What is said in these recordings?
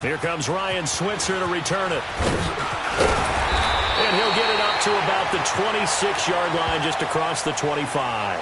Here comes Ryan Switzer to return it. And he'll get it up to about the 26-yard line, just across the 25.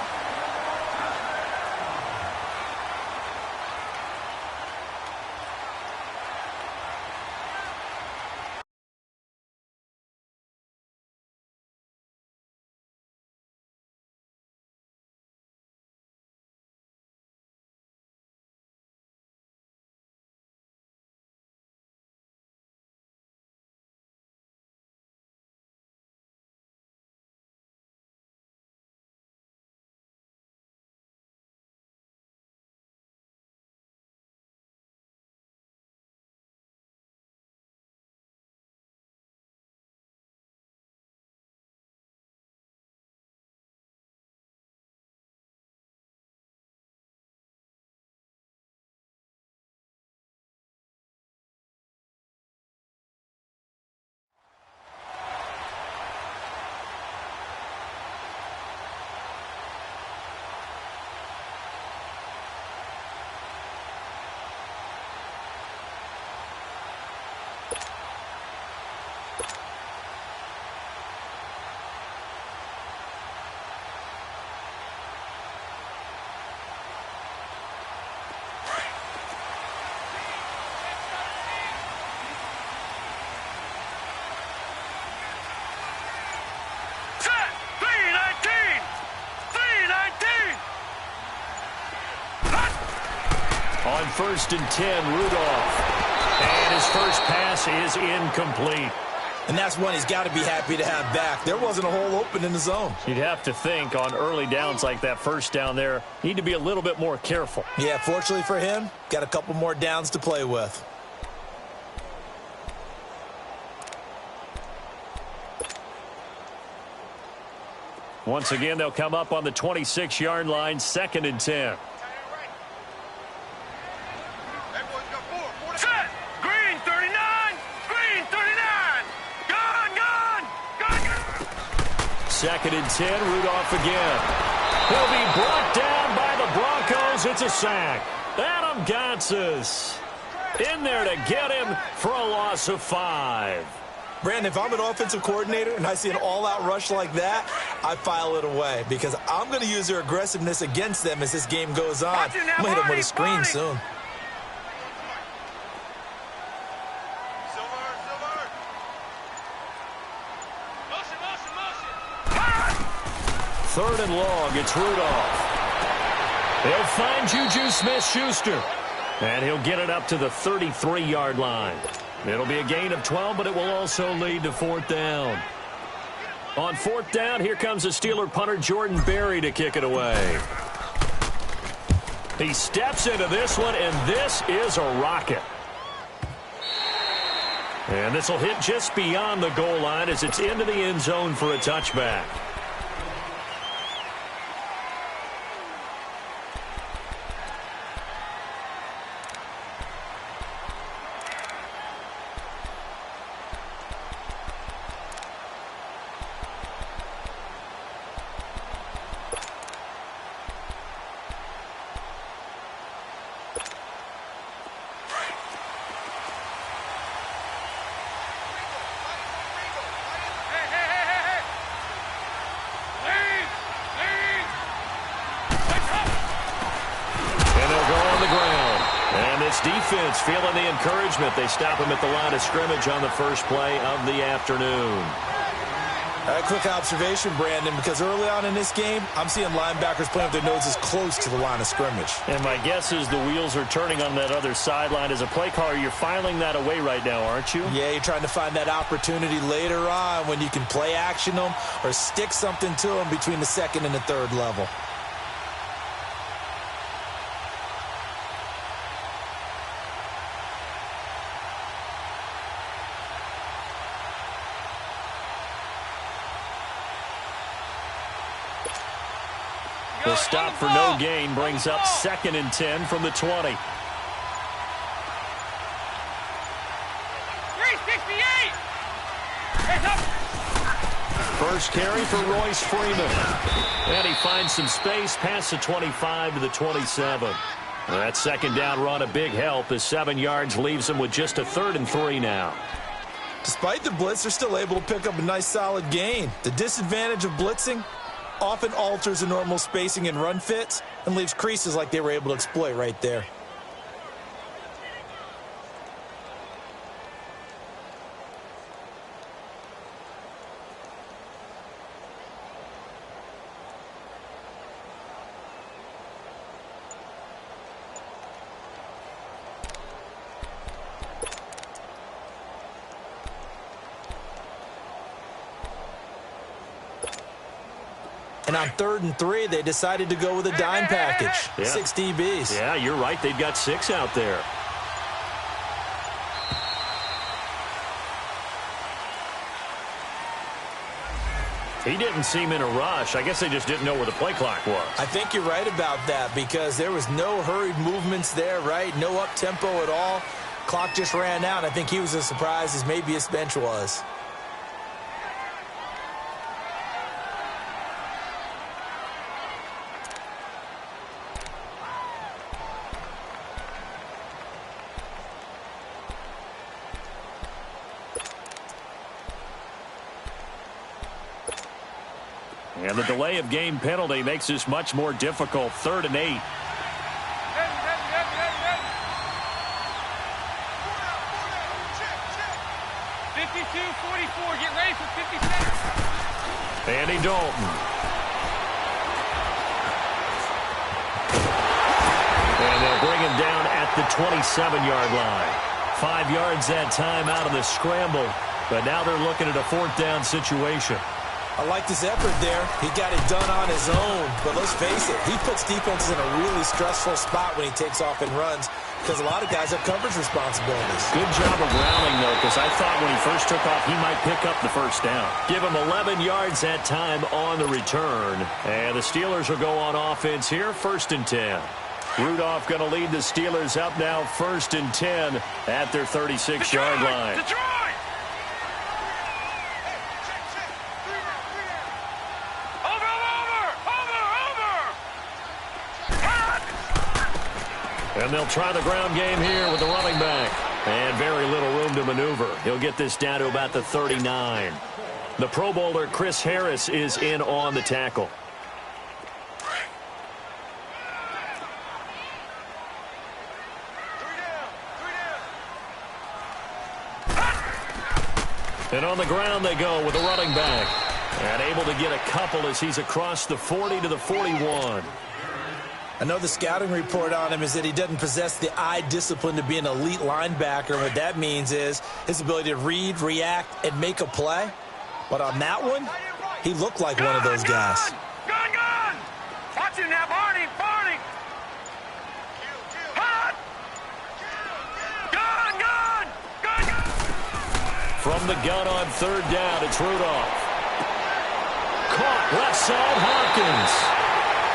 On 1st and 10, Rudolph. And his first pass is incomplete. And that's one he's got to be happy to have back. There wasn't a hole open in the zone. You'd have to think on early downs like that first down there, need to be a little bit more careful. Yeah, fortunately for him, got a couple more downs to play with. Once again, they'll come up on the 26-yard line, 2nd and 10. Second and 10, Rudolph again. He'll be brought down by the Broncos. It's a sack. Adam Gotsis in there to get him for a loss of 5. Brandon, if I'm an offensive coordinator and I see an all-out rush like that, I file it away because I'm going to use their aggressiveness against them as this game goes on. I'm going to hit them with a screen soon. Third and long, it's Rudolph. They'll find Juju Smith-Schuster. And he'll get it up to the 33-yard line. It'll be a gain of 12, but it will also lead to 4th down. On 4th down, here comes the Steeler punter Jordan Berry to kick it away. He steps into this one, and this is a rocket. And this will hit just beyond the goal line as it's into the end zone for a touchback. Defense feeling the encouragement. They stop him at the line of scrimmage on the first play of the afternoon. A quick observation, Brandon, because early on in this game, I'm seeing linebackers playing with their noses close to the line of scrimmage. And my guess is the wheels are turning on that other sideline. As a play caller, you're filing that away right now, aren't you? Yeah, you're trying to find that opportunity later on when you can play action them or stick something to them between the 2nd and the 3rd level. The stop for no gain brings up 2nd and 10 from the 20. 368. First carry for Royce Freeman. And he finds some space past the 25 to the 27. That second down run a big help as 7 yards leaves them with just a 3rd and 3 now. Despite the blitz, they're still able to pick up a nice solid gain. The disadvantage of blitzing often alters the normal spacing and run fits and leaves creases like they were able to exploit right there. And on 3rd and 3, they decided to go with a dime package. Yeah. 6 DBs. Yeah, you're right. They've got 6 out there. He didn't seem in a rush. I guess they just didn't know where the play clock was. I think you're right about that because there was no hurried movements there, right? No up-tempo at all. Clock just ran out. I think he was as surprised as maybe his bench was. And the delay of game penalty makes this much more difficult. 3rd and 8. Get ready for 50 seconds. Andy Dalton. And they'll bring him down at the 27-yard line. 5 yards that time out of the scramble. But now they're looking at a 4th down situation. I like this effort there. He got it done on his own. But let's face it, he puts defenses in a really stressful spot when he takes off and runs because a lot of guys have coverage responsibilities. Good job of grounding, though, because I thought when he first took off, he might pick up the 1st down. Give him 11 yards that time on the return. And the Steelers will go on offense here, 1st and 10. Rudolph going to lead the Steelers up now, 1st and 10 at their 36-yard line. Detroit! And they'll try the ground game here with the running back. And very little room to maneuver. He'll get this down to about the 39. The Pro Bowler Chris Harris is in on the tackle. And on the ground they go with the running back. And able to get a couple as he's across the 40 to the 41. I know the scouting report on him is that he doesn't possess the eye discipline to be an elite linebacker. And what that means is his ability to read, react, and make a play. But on that one, he looked like one of those guys. Gun! Watch him now, Barney! Hot! Gun! From the gun on 3rd down, it's Rudolph. Caught left side, Hopkins.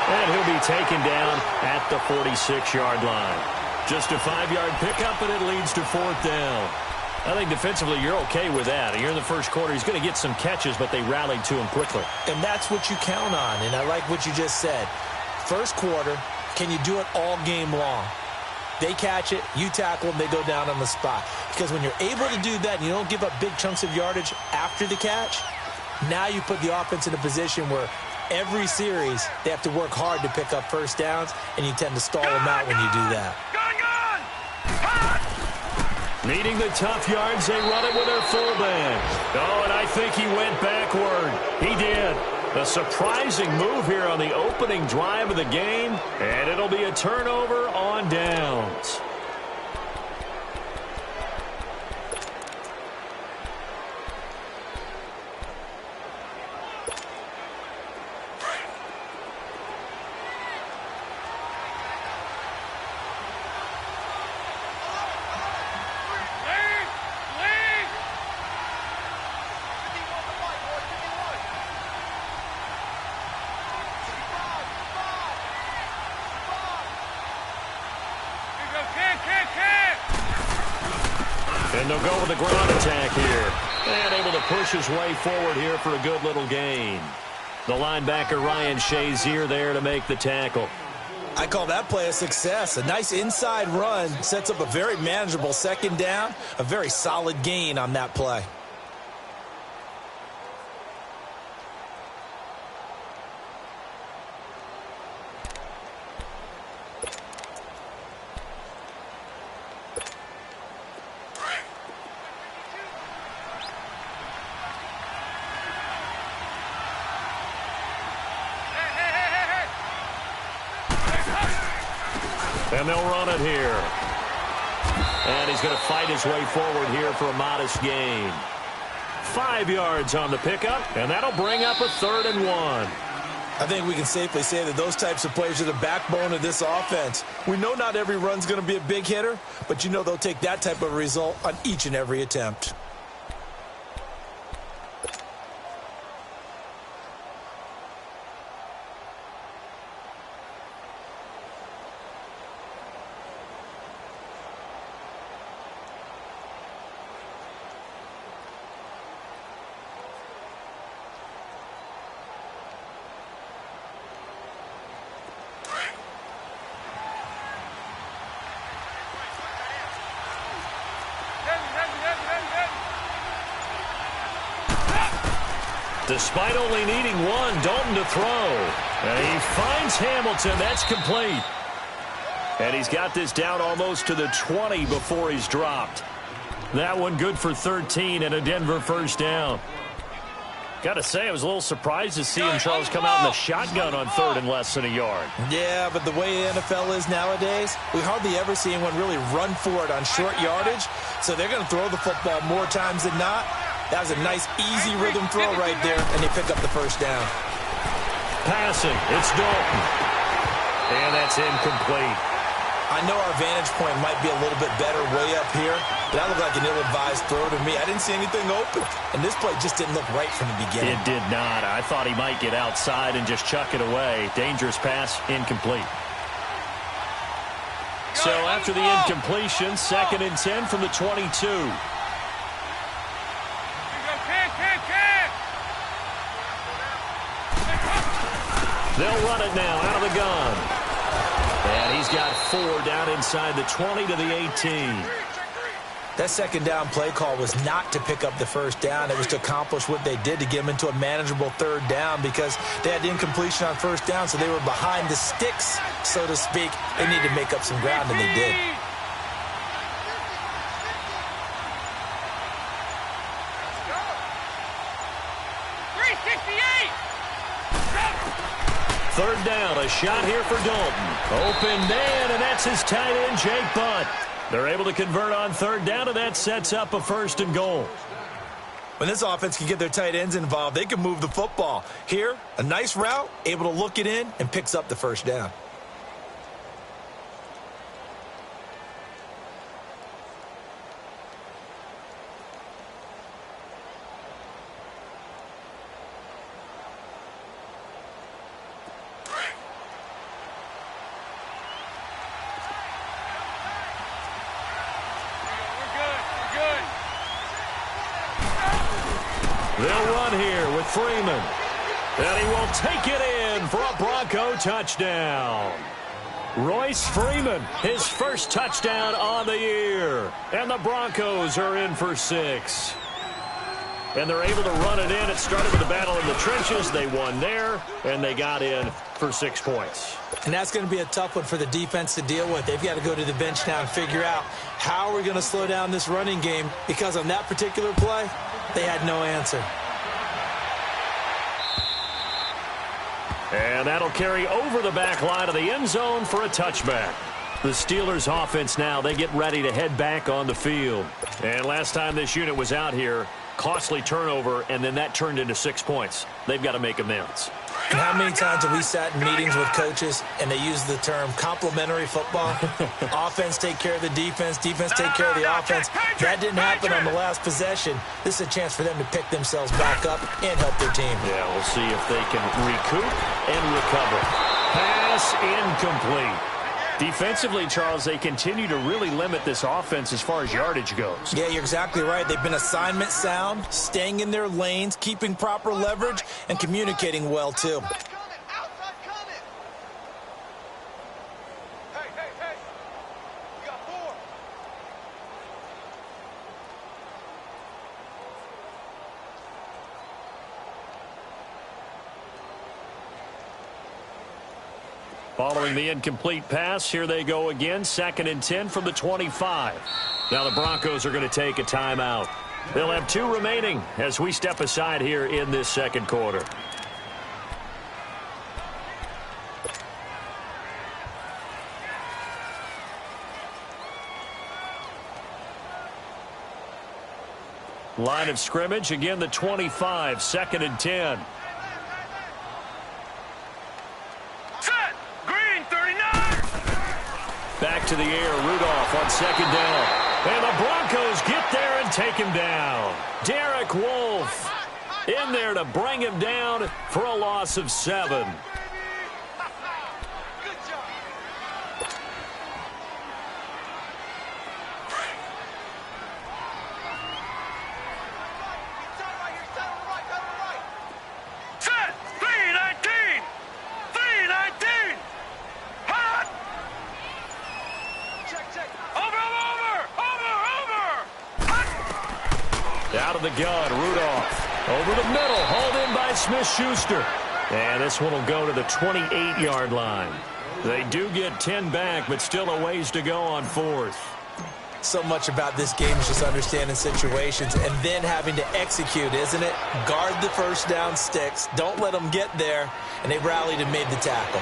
And he'll be taken down at the 46-yard line. Just a 5-yard pickup, and it leads to 4th down. I think defensively you're okay with that. You're in the first quarter. He's going to get some catches, but they rallied to him quickly. And that's what you count on, and I like what you just said. First quarter, can you do it all game long? They catch it, you tackle them, they go down on the spot. Because when you're able to do that and you don't give up big chunks of yardage after the catch, now you put the offense in a position where every series, they have to work hard to pick up 1st downs, and you tend to stall them out when you do that. Needing the tough yards, they run it with their fullback. Oh, and I think he went backward. He did. A surprising move here on the opening drive of the game, and it'll be a turnover on downs. And they'll go with the ground attack here. And able to push his way forward here for a good little gain. The linebacker, Ryan Shazier, there to make the tackle. I call that play a success. A nice inside run sets up a very manageable second down, a very solid gain on that play. And they'll run it here. And he's going to fight his way forward here for a modest gain. 5 yards on the pickup, and that'll bring up a 3rd and 1. I think we can safely say that those types of plays are the backbone of this offense. We know not every run's going to be a big hitter, but you know they'll take that type of result on each and every attempt. Despite only needing one, Dalton to throw. And he finds Hamilton. That's complete. And he's got this down almost to the 20 before he's dropped. That one good for 13 and a Denver first down. Got to say, I was a little surprised to see him, Charles, come out in the shotgun on 3rd and less than a yard. Yeah, but the way the NFL is nowadays, we hardly ever see anyone really run for it on short yardage. So they're going to throw the football more times than not. That was a nice, easy rhythm throw right there, and they pick up the first down. Passing, it's Dalton. And that's incomplete. I know our vantage point might be a little bit better way up here, but that looked like an ill-advised throw to me. I didn't see anything open, and this play just didn't look right from the beginning. It did not. I thought he might get outside and just chuck it away. Dangerous pass, incomplete. So after the incompletion, 2nd and 10 from the 22. They'll run it now out of the gun. And he's got 4 down inside the 20 to the 18. That second down play call was not to pick up the first down. It was to accomplish what they did to get them into a manageable 3rd down because they had incompletion on first down, so they were behind the sticks, so to speak. They needed to make up some ground, and they did. Third down, a shot here for Dalton. Open man, and that's his tight end, Jake Butt. They're able to convert on 3rd down, and that sets up a 1st and goal. When this offense can get their tight ends involved, they can move the football. Here, a nice route, able to look it in, and picks up the first down. They'll run here with Freeman. And he will take it in for a Bronco touchdown. Royce Freeman, his first touchdown on the year. And the Broncos are in for 6. And they're able to run it in. It started with a battle in the trenches. They won there, and they got in for 6 points. And that's going to be a tough one for the defense to deal with. They've got to go to the bench now and figure out how we're going to slow down this running game, because on that particular play, they had no answer. And that'll carry over the back line of the end zone for a touchback. The Steelers offense now, they get ready to head back on the field. And last time this unit was out here, costly turnover, and then that turned into 6 points. They've got to make amends. And how many times have we sat in meetings with coaches and they use the term complementary football? Offense take care of the defense, defense take care of the offense. That didn't happen on the last possession. This is a chance for them to pick themselves back up and help their team. Yeah, we'll see if they can recoup and recover. Pass incomplete. Defensively, Charles, they continue to really limit this offense as far as yardage goes. Yeah, you're exactly right. They've been assignment sound, staying in their lanes, keeping proper leverage, and communicating well, too. Following the incomplete pass, here they go again. 2nd and 10 from the 25. Now the Broncos are going to take a timeout. They'll have 2 remaining as we step aside here in this second quarter. Line of scrimmage, again the 25, 2nd and 10. Set. Green, 39. Back to the air, Rudolph on 2nd down. And the Broncos get there and take him down. Derek Wolfe in there to bring him down for a loss of 7. Out of the gun, Rudolph. Over the middle, hauled in by Smith-Schuster. And this one will go to the 28-yard line. They do get 10 back, but still a ways to go on 4th. So much about this game is just understanding situations and then having to execute, isn't it? Guard the first down sticks. Don't let them get there. And they rallied and made the tackle.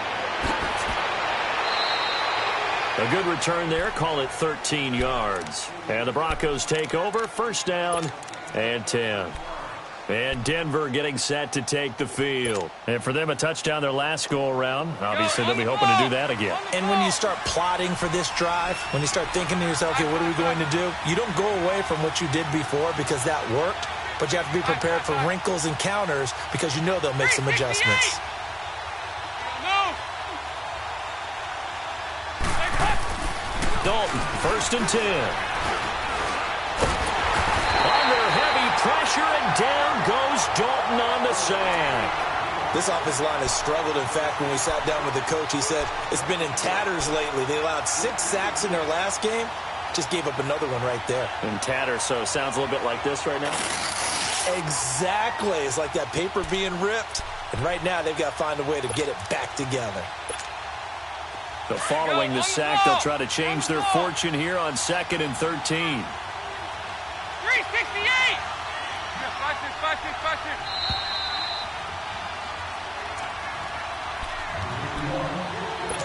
A good return there. Call it 13 yards. And the Broncos take over. 1st down and 10. And Denver getting set to take the field. And for them, a touchdown their last go-around. Obviously, they'll be hoping to do that again. And when you start plotting for this drive, when you start thinking to yourself, okay, what are we going to do? You don't go away from what you did before because that worked, but you have to be prepared for wrinkles and counters because you know they'll make some adjustments. Dalton, 1st and 10. Under heavy pressure, and down goes Dalton on the sack. This offensive line has struggled. In fact, when we sat down with the coach, he said it's been in tatters lately. They allowed 6 sacks in their last game. Just gave up another one right there. In tatters, so it sounds a little bit like this right now. Exactly. It's like that paper being ripped. And right now, they've got to find a way to get it back together. So following the sack, they'll try to change their fortune here on 2nd and 13. 368.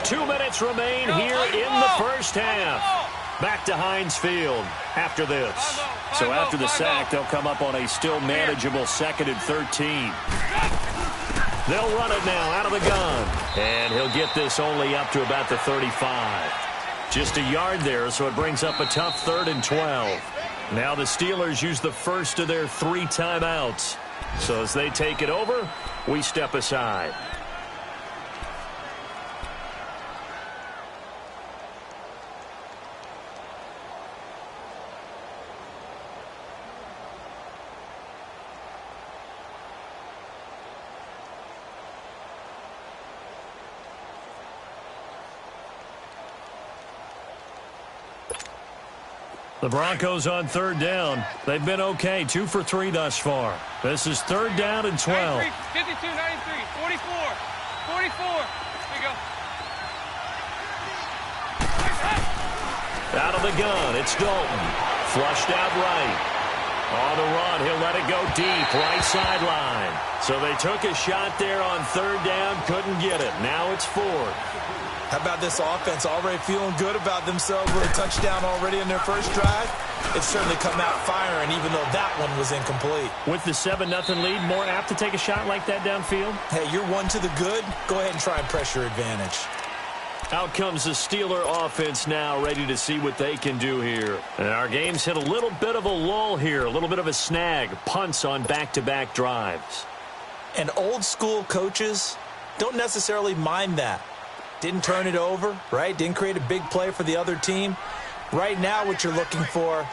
2 minutes remain here in the first half. Back to Heinz Field after this. So after the sack, they'll come up on a still manageable 2nd and 13. They'll run it now out of the gun. And he'll get this only up to about the 35. Just a yard there, so it brings up a tough 3rd and 12. Now the Steelers use the first of their 3 timeouts. So as they take it over, we step aside. The Broncos on 3rd down. They've been okay, 2 for 3 thus far. This is 3rd down and 12. 52, 93, 44, 44. There you go. Out of the gun, it's Dalton. Flushed out right. On the run, he'll let it go deep, right sideline. So they took a shot there on 3rd down, couldn't get it. Now it's 4th. How about this offense already feeling good about themselves with a touchdown already in their first drive? It's certainly come out firing, even though that one was incomplete. With the 7-0 lead, more apt to take a shot like that downfield? Hey, you're 1 to the good. Go ahead and try and press your advantage. Out comes the Steeler offense now, ready to see what they can do here. And our game's hit a little bit of a lull here, a little bit of a snag. Punts on back-to-back drives. And old-school coaches don't necessarily mind that. Didn't turn it over, right? Didn't create a big play for the other team. Right now, what you're looking for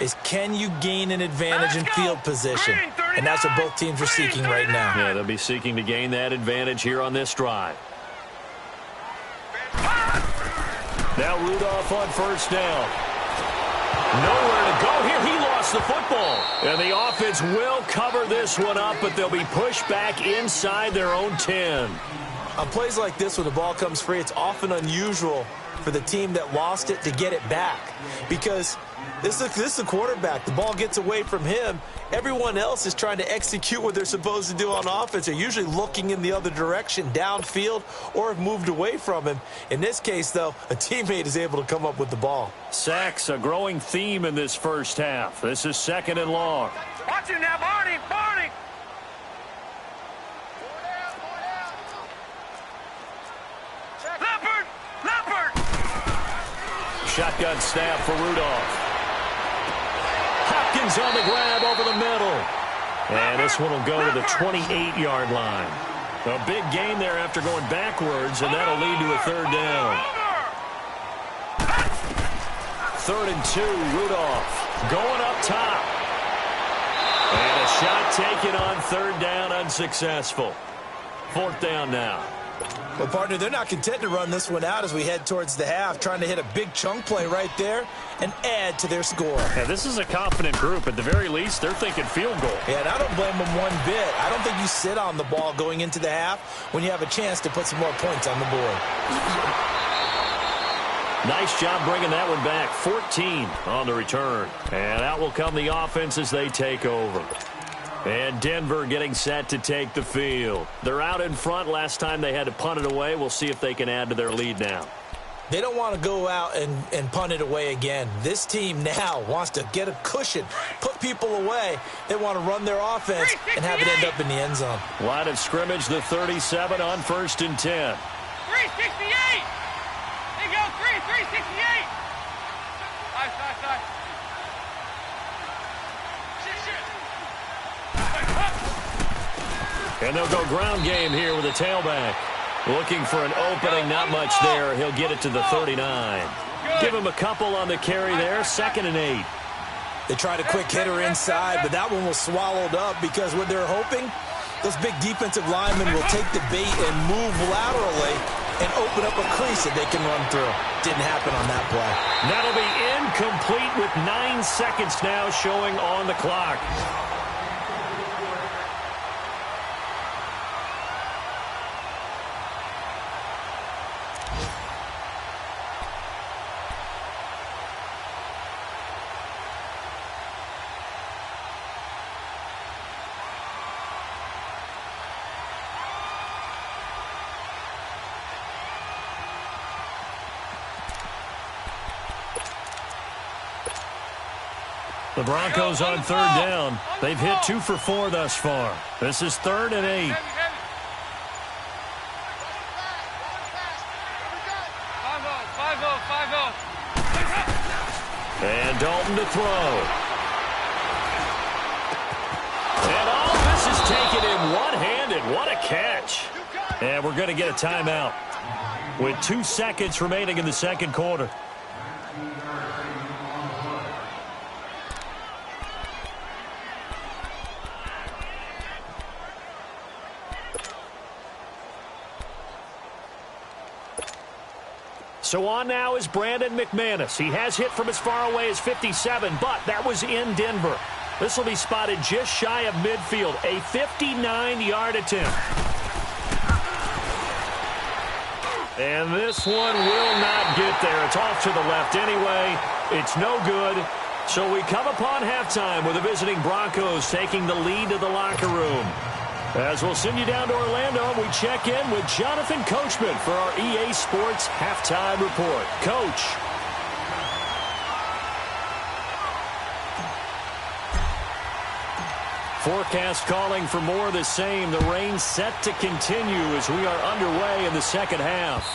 is can you gain an advantage in field position? And that's what both teams are seeking right now. Yeah, they'll be seeking to gain that advantage here on this drive. Now Rudolph on 1st down. Nowhere to go here. He lost the football. And the offense will cover this one up, but they'll be pushed back inside their own 10. On plays like this, when the ball comes free, it's often unusual for the team that lost it to get it back, because this is the quarterback. The ball gets away from him. Everyone else is trying to execute what they're supposed to do on offense. They're usually looking in the other direction, downfield, or have moved away from him. In this case, though, a teammate is able to come up with the ball. Sacks, a growing theme in this first half. This is 2nd and long. Watch him now, Barney! Barney! Leopard! Leopard! Shotgun snap for Rudolph. Hopkins on the grab over the middle. And this one will go to the 28-yard line. A big gain there after going backwards, and that'll lead to a 3rd down. 3rd and 2, Rudolph going up top. And a shot taken on 3rd down, unsuccessful. 4th down now. Well, partner, they're not content to run this one out as we head towards the half, trying to hit a big chunk play right there and add to their score. Yeah, this is a confident group. At the very least, they're thinking field goal. Yeah, and I don't blame them one bit. I don't think you sit on the ball going into the half when you have a chance to put some more points on the board. Nice job bringing that one back. 14 on the return. And out will come the offense as they take over. And Denver getting set to take the field. They're out in front. Last time they had to punt it away. We'll see if they can add to their lead now. They don't want to go out and punt it away again. This team now wants to get a cushion, put people away. They want to run their offense and have it end up in the end zone. Line of scrimmage, the 37 on 1st and 10. 368! They go 368! Five. And they'll go ground game here with a tailback. Looking for an opening, not much there. He'll get it to the 39. Give him a couple on the carry there, 2nd and 8. They tried a quick hitter inside, but that one was swallowed up because what they're hoping, those big defensive linemen will take the bait and move laterally and open up a crease that they can run through. Didn't happen on that play. That'll be incomplete with 9 seconds now showing on the clock. The Broncos on 3rd down. They've hit 2 for 4 thus far. This is 3rd and 8. 5-0. And Dalton to throw. And all this is taken in one-handed. What a catch. And we're going to get a timeout with 2 seconds remaining in the 2nd quarter. So on now is Brandon McManus. He has hit from as far away as 57, but that was in Denver. This will be spotted just shy of midfield, a 59-yard attempt. And this one will not get there. It's off to the left anyway. It's no good. So we come upon halftime with the visiting Broncos taking the lead to the locker room. As we'll send you down to Orlando, we check in with Jonathan Coachman for our EA Sports Halftime Report. Coach. Forecast calling for more of the same. The rain set to continue as we are underway in the 2nd half.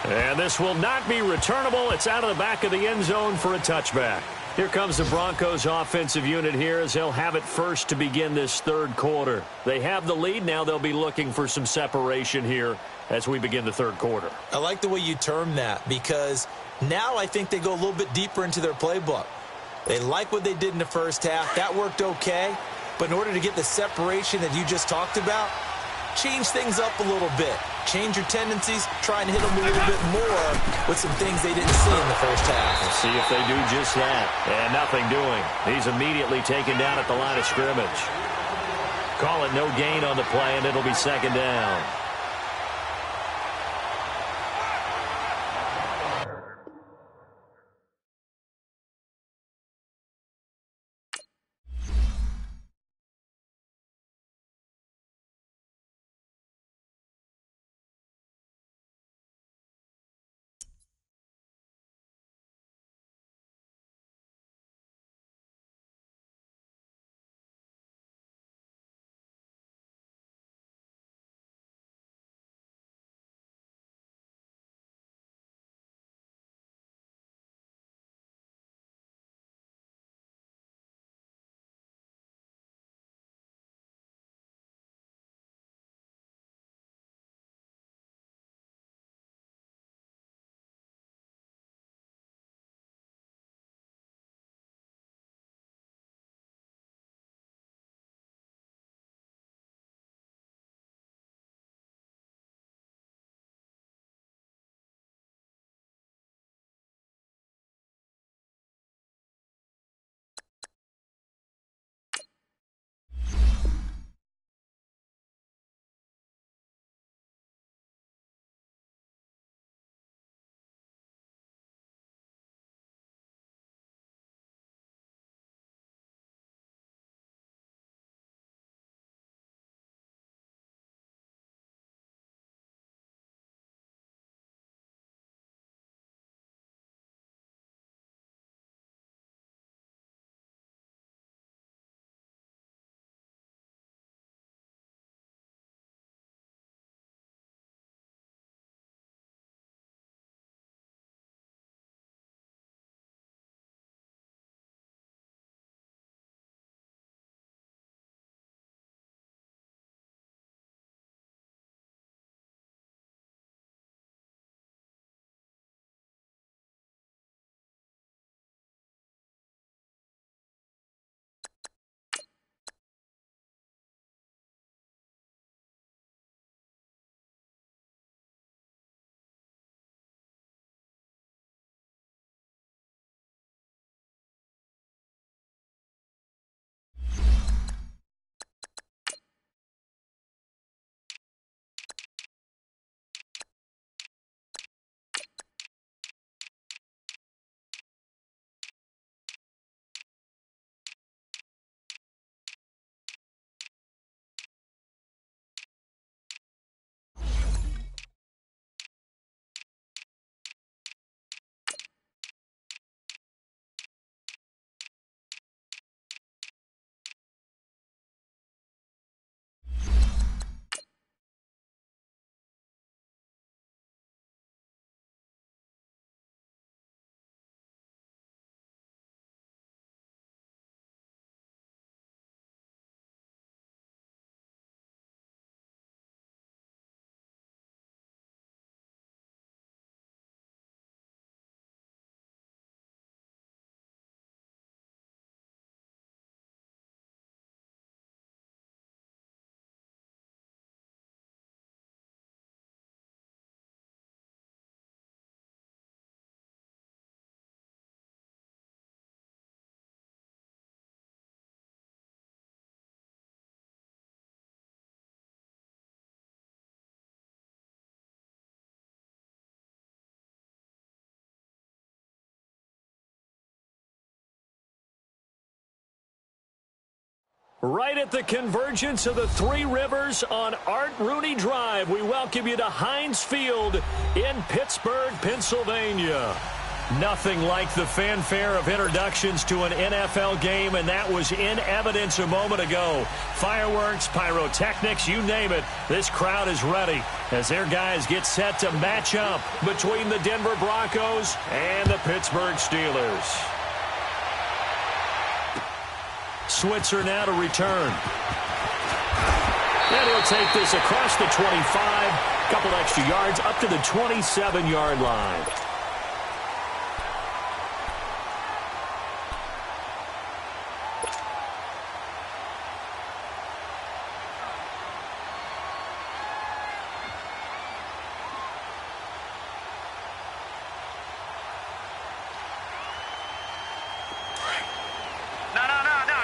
And this will not be returnable. It's out of the back of the end zone for a touchback. Here comes the Broncos offensive unit here as they'll have it first to begin this 3rd quarter. They have the lead. Now they'll be looking for some separation here as we begin the 3rd quarter. I like the way you term that because now I think they go a little bit deeper into their playbook. They like what they did in the first half. That worked okay. But in order to get the separation that you just talked about, change things up a little bit. Change your tendencies, try and hit them a little bit more with some things they didn't see in the first half. We'll see if they do just that. And nothing doing. He's immediately taken down at the line of scrimmage. Call it no gain on the play, and it'll be 2nd down. Right at the convergence of the Three Rivers on Art Rooney Drive, we welcome you to Heinz Field in Pittsburgh, Pennsylvania. Nothing like the fanfare of introductions to an NFL game, and that was in evidence a moment ago. Fireworks, pyrotechnics, you name it. This crowd is ready as their guys get set to match up between the Denver Broncos and the Pittsburgh Steelers. Switzer now to return. And he'll take this across the 25, a couple extra yards, up to the 27-yard line.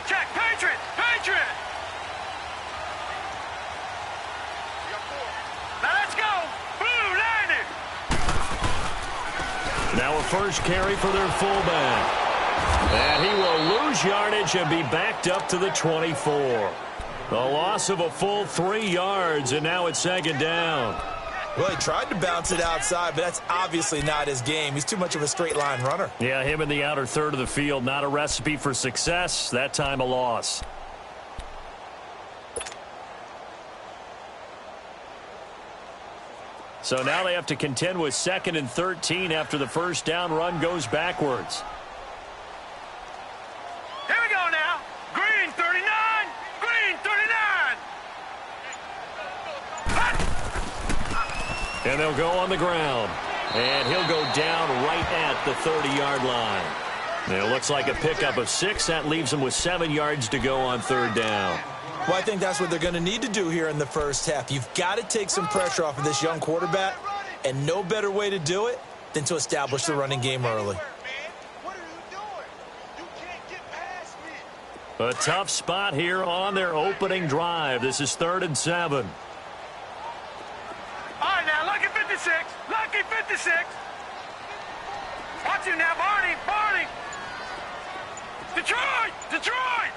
Check, Patriot! Patriot! Now let's go! Blue, landed! Now a first carry for their fullback. And he will lose yardage and be backed up to the 24. The loss of a full 3 yards, and now it's second down. Well, he tried to bounce it outside, but that's obviously not his game. He's too much of a straight-line runner. Yeah, him in the outer third of the field, not a recipe for success. That time a loss. So now they have to contend with 2nd and 13 after the first down run goes backwards. Here we go now. Green 39. Green 39. And they'll go on the ground. And he'll go down right at the 30-yard line. And it looks like a pickup of 6. That leaves them with 7 yards to go on third down. Well, I think that's what they're going to need to do here in the first half. You've got to take some pressure off of this young quarterback, and no better way to do it than to establish the running game early. A tough spot here on their opening drive. This is 3rd and 7. All right, now, lucky 56. Lucky 56. Watch you now, Barney. Barney. Detroit. Detroit.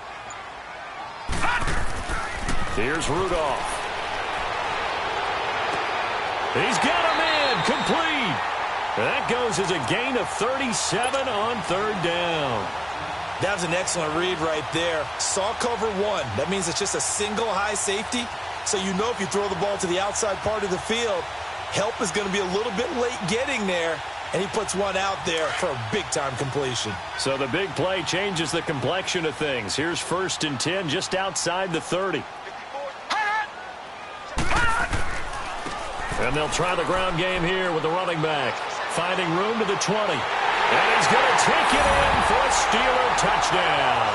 Here's Rudolph. He's got him in. Complete. That goes as a gain of 37 on third down. That was an excellent read right there. Saw cover 1. That means it's just a single high safety. So you know if you throw the ball to the outside part of the field, help is going to be a little bit late getting there. And he puts one out there for a big-time completion. So the big play changes the complexion of things. Here's 1st and 10 just outside the 30. And they'll try the ground game here with the running back. Finding room to the 20. And he's going to take it in for a Steeler touchdown.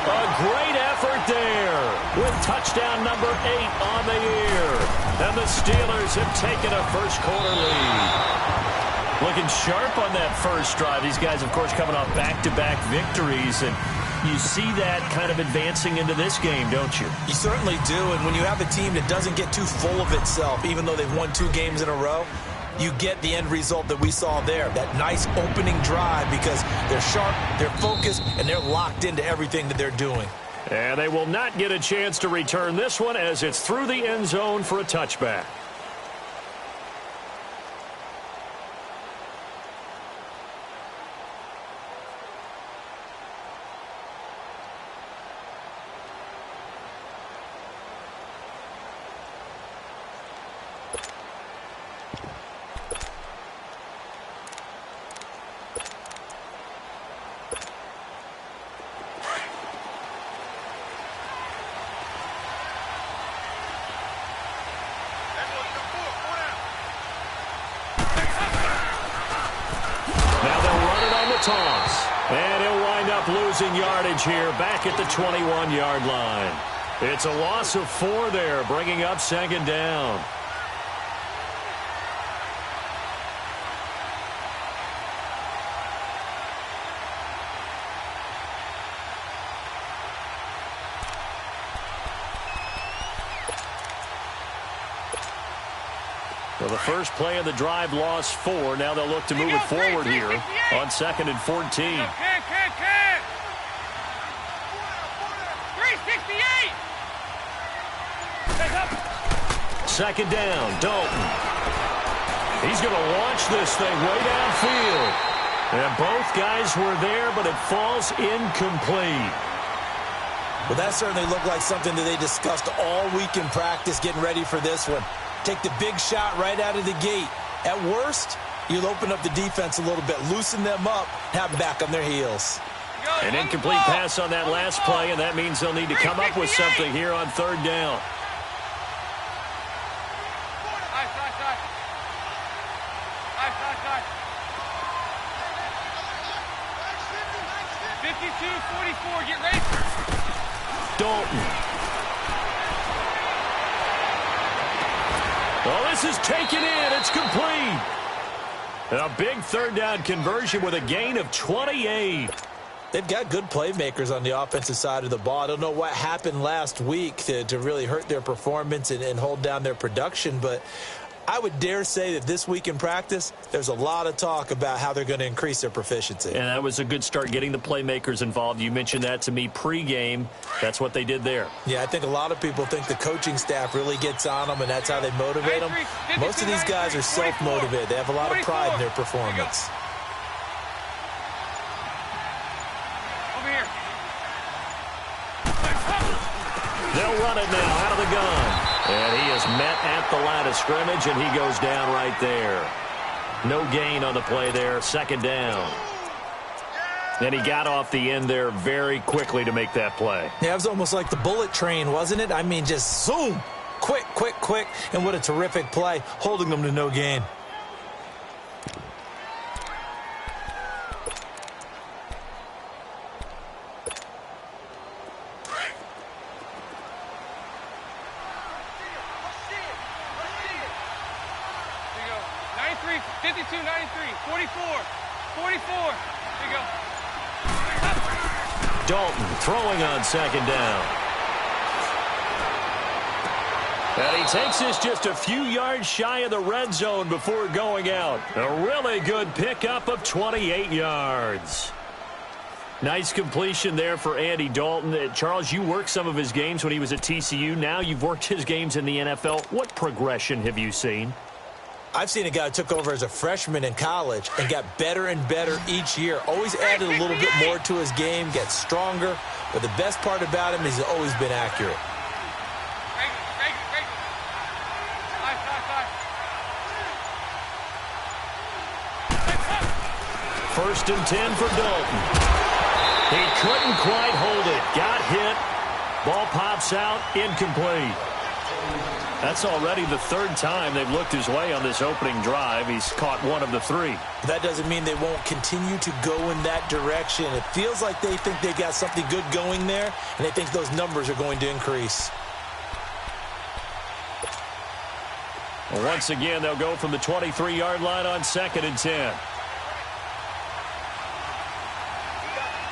A great effort there with touchdown number 8 on the year. And the Steelers have taken a first-quarter lead. Looking sharp on that first drive. These guys, of course, coming off back-to-back victories. And you see that kind of advancing into this game, don't you? You certainly do. And when you have a team that doesn't get too full of itself, even though they've won 2 games in a row, you get the end result that we saw there. That nice opening drive because they're sharp, they're focused, and they're locked into everything that they're doing. And they will not get a chance to return this one as it's through the end zone for a touchback. Toss. And he'll wind up losing yardage here back at the 21-yard line. It's a loss of 4 there, bringing up second down. Well, the first play of the drive lost 4. Now they'll look to move it forward here on 2nd and 14. 3, 368. Second down, Dalton. He's going to launch this thing way downfield. And both guys were there, but it falls incomplete. Well, that certainly looked like something that they discussed all week in practice, getting ready for this one. Take the big shot right out of the gate. At worst, you'll open up the defense a little bit, loosen them up, have them back on their heels. An incomplete pass on that last play, and that means they'll need to come up with something here on third down. 52-44, get ready. Dalton. Well, this is taken in. It's complete. A big third down conversion with a gain of 28. They've got good playmakers on the offensive side of the ball. I don't know what happened last week to really hurt their performance and hold down their production, but I would dare say that this week in practice, there's a lot of talk about how they're going to increase their proficiency. And that was a good start, getting the playmakers involved. You mentioned that to me pregame. That's what they did there. Yeah, I think a lot of people think the coaching staff really gets on them, and that's how they motivate them. Most of these guys are self-motivated. They have a lot of pride in their performance. Over here. They'll run it now out of the gun. And he is met at the line of scrimmage, and he goes down right there. No gain on the play there, second down. And he got off the end there very quickly to make that play. Yeah, it was almost like the bullet train, wasn't it? I mean, just zoom, quick, quick, quick, and what a terrific play, holding them to no gain. Dalton throwing on second down. And he takes this just a few yards shy of the red zone before going out. A really good pickup of 28 yards. Nice completion there for Andy Dalton. Charles, you worked some of his games when he was at TCU. Now you've worked his games in the NFL. What progression have you seen? I've seen a guy who took over as a freshman in college and got better and better each year. Always added a little bit more to his game, gets stronger. But the best part about him is he's always been accurate. First and 10 for Dalton. He couldn't quite hold it. Got hit. Ball pops out. Incomplete. That's already the third time they've looked his way on this opening drive. He's caught one of the three. That doesn't mean they won't continue to go in that direction. It feels like they think they got something good going there, and they think those numbers are going to increase. Well, once again, they'll go from the 23-yard line on second and 10.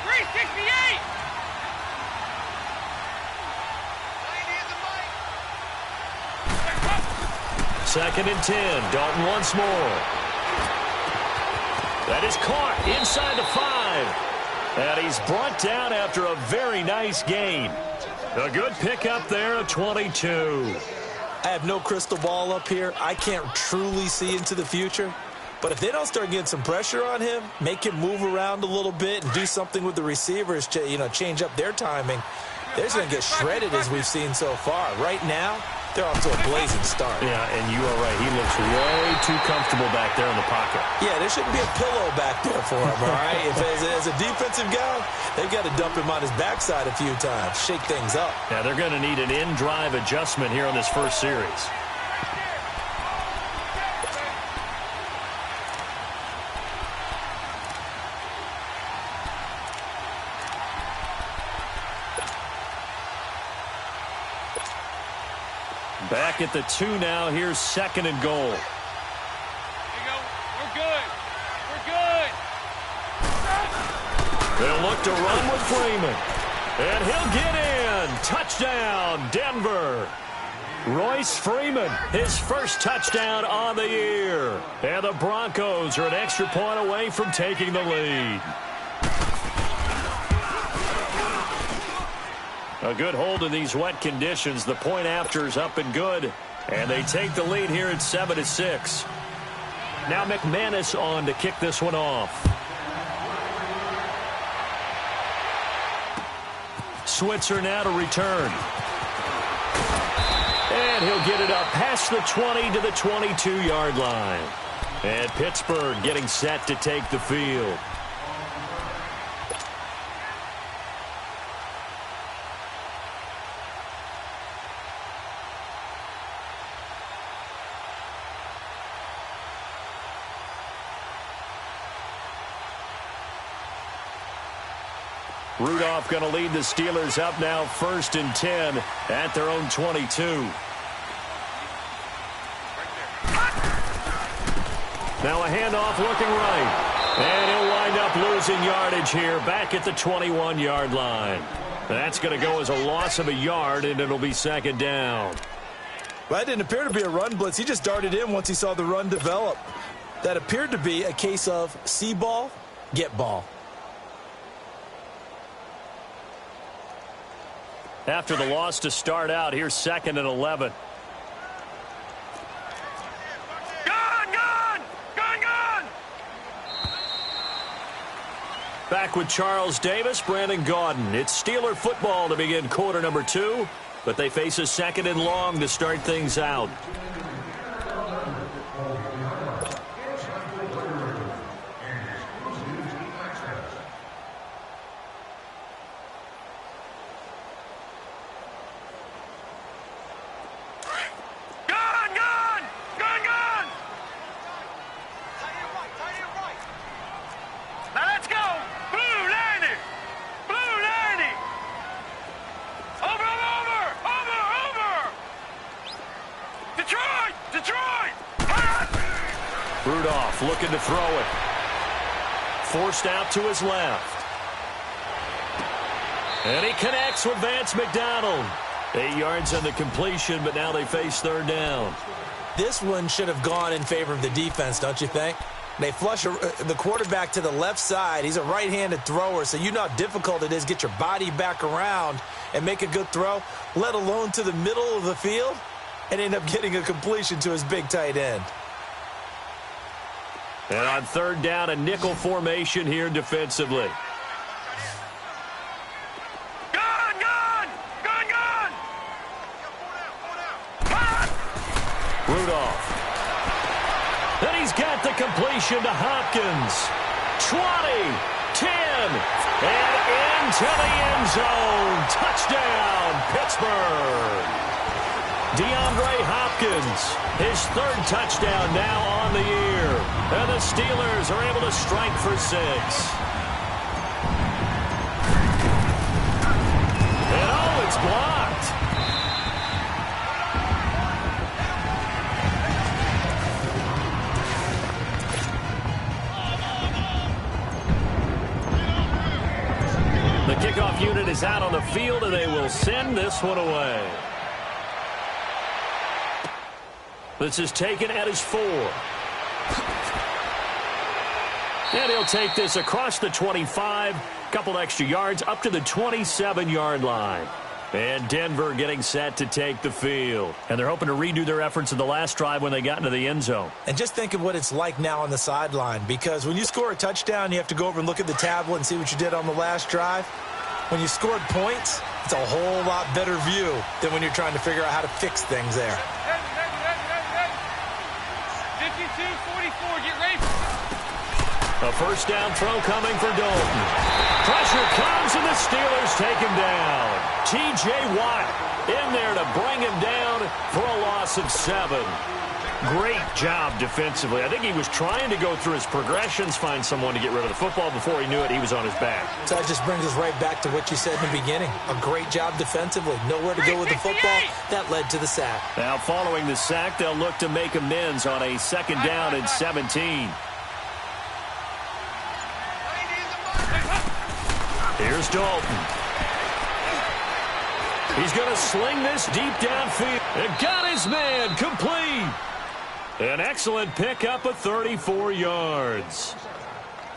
368! Second and 10. Dalton once more. That is caught inside the 5. And he's brought down after a very nice gain. A good pickup there of 22. I have no crystal ball up here. I can't truly see into the future. But if they don't start getting some pressure on him, make him move around a little bit and do something with the receivers to, change up their timing, they're just going to get shredded as we've seen so far. Right now, they're off to a blazing start. Yeah, and you are right. He looks way too comfortable back there in the pocket. Yeah, there shouldn't be a pillow back there for him, all right? As a defensive guy, they've got to dump him on his backside a few times, shake things up. Yeah, they're going to need an in-drive adjustment here on this first series. Back at the 2 now. Here's second and goal. There you go. We're good. We're good. They'll look to run with Freeman. And he'll get in. Touchdown, Denver. Royce Freeman, his first touchdown on the year. And the Broncos are an extra point away from taking the lead. A good hold in these wet conditions. The point after is up and good. And they take the lead here at 7-6. Now McManus on to kick this one off. Switzer now to return. And he'll get it up past the 20 to the 22-yard line. And Pittsburgh getting set to take the field. Rudolph going to lead the Steelers up now 1st and 10 at their own 22. Now a handoff looking right. And he'll wind up losing yardage here back at the 21-yard line. That's going to go as a loss of a yard, and it'll be 2nd down. Well, that didn't appear to be a run blitz. He just darted in once he saw the run develop. That appeared to be a case of see ball, get ball. After the loss to start out, here's 2nd and 11. Gun! Back with Charles Davis, Brandon Gaudin. It's Steeler football to begin quarter number 2, but they face a 2nd and long to start things out. Rudolph looking to throw it. Forced out to his left. And he connects with Vance McDonald. 8 yards on the completion, but now they face 3rd down. This one should have gone in favor of the defense, don't you think? They flush the quarterback to the left side. He's a right-handed thrower, so you know how difficult it is to get your body back around and make a good throw, let alone to the middle of the field, and end up getting a completion to his big tight end. And on 3rd down, a nickel formation here defensively. Rudolph. Then he's got the completion to Hopkins. 20, 10, and into the end zone. Touchdown, Pittsburgh. DeAndre Hopkins, his 3rd touchdown now on the year. And the Steelers are able to strike for 6. And oh, it's blocked. The kickoff unit is out on the field, and they will send this one away. This is taken at his 4. And he'll take this across the 25, couple extra yards, up to the 27-yard line. And Denver getting set to take the field. And they're hoping to redo their efforts in the last drive when they got into the end zone. And just think of what it's like now on the sideline, because when you score a touchdown, you have to go over and look at the tablet and see what you did on the last drive. When you scored points, it's a whole lot better view than when you're trying to figure out how to fix things there. 52-44, get ready. A 1st down throw coming for Dalton. Pressure comes, and the Steelers take him down. T.J. Watt in there to bring him down for a loss of 7. Great job defensively. I think he was trying to go through his progressions, find someone to get rid of the football. Before he knew it, he was on his back. So that just brings us right back to what you said in the beginning. A great job defensively. Nowhere to go with the football. That led to the sack. Now, following the sack, they'll look to make amends on a 2nd down and 17. Here's Dalton. He's going to sling this deep downfield. And got his man complete. An excellent pickup of 34 yards.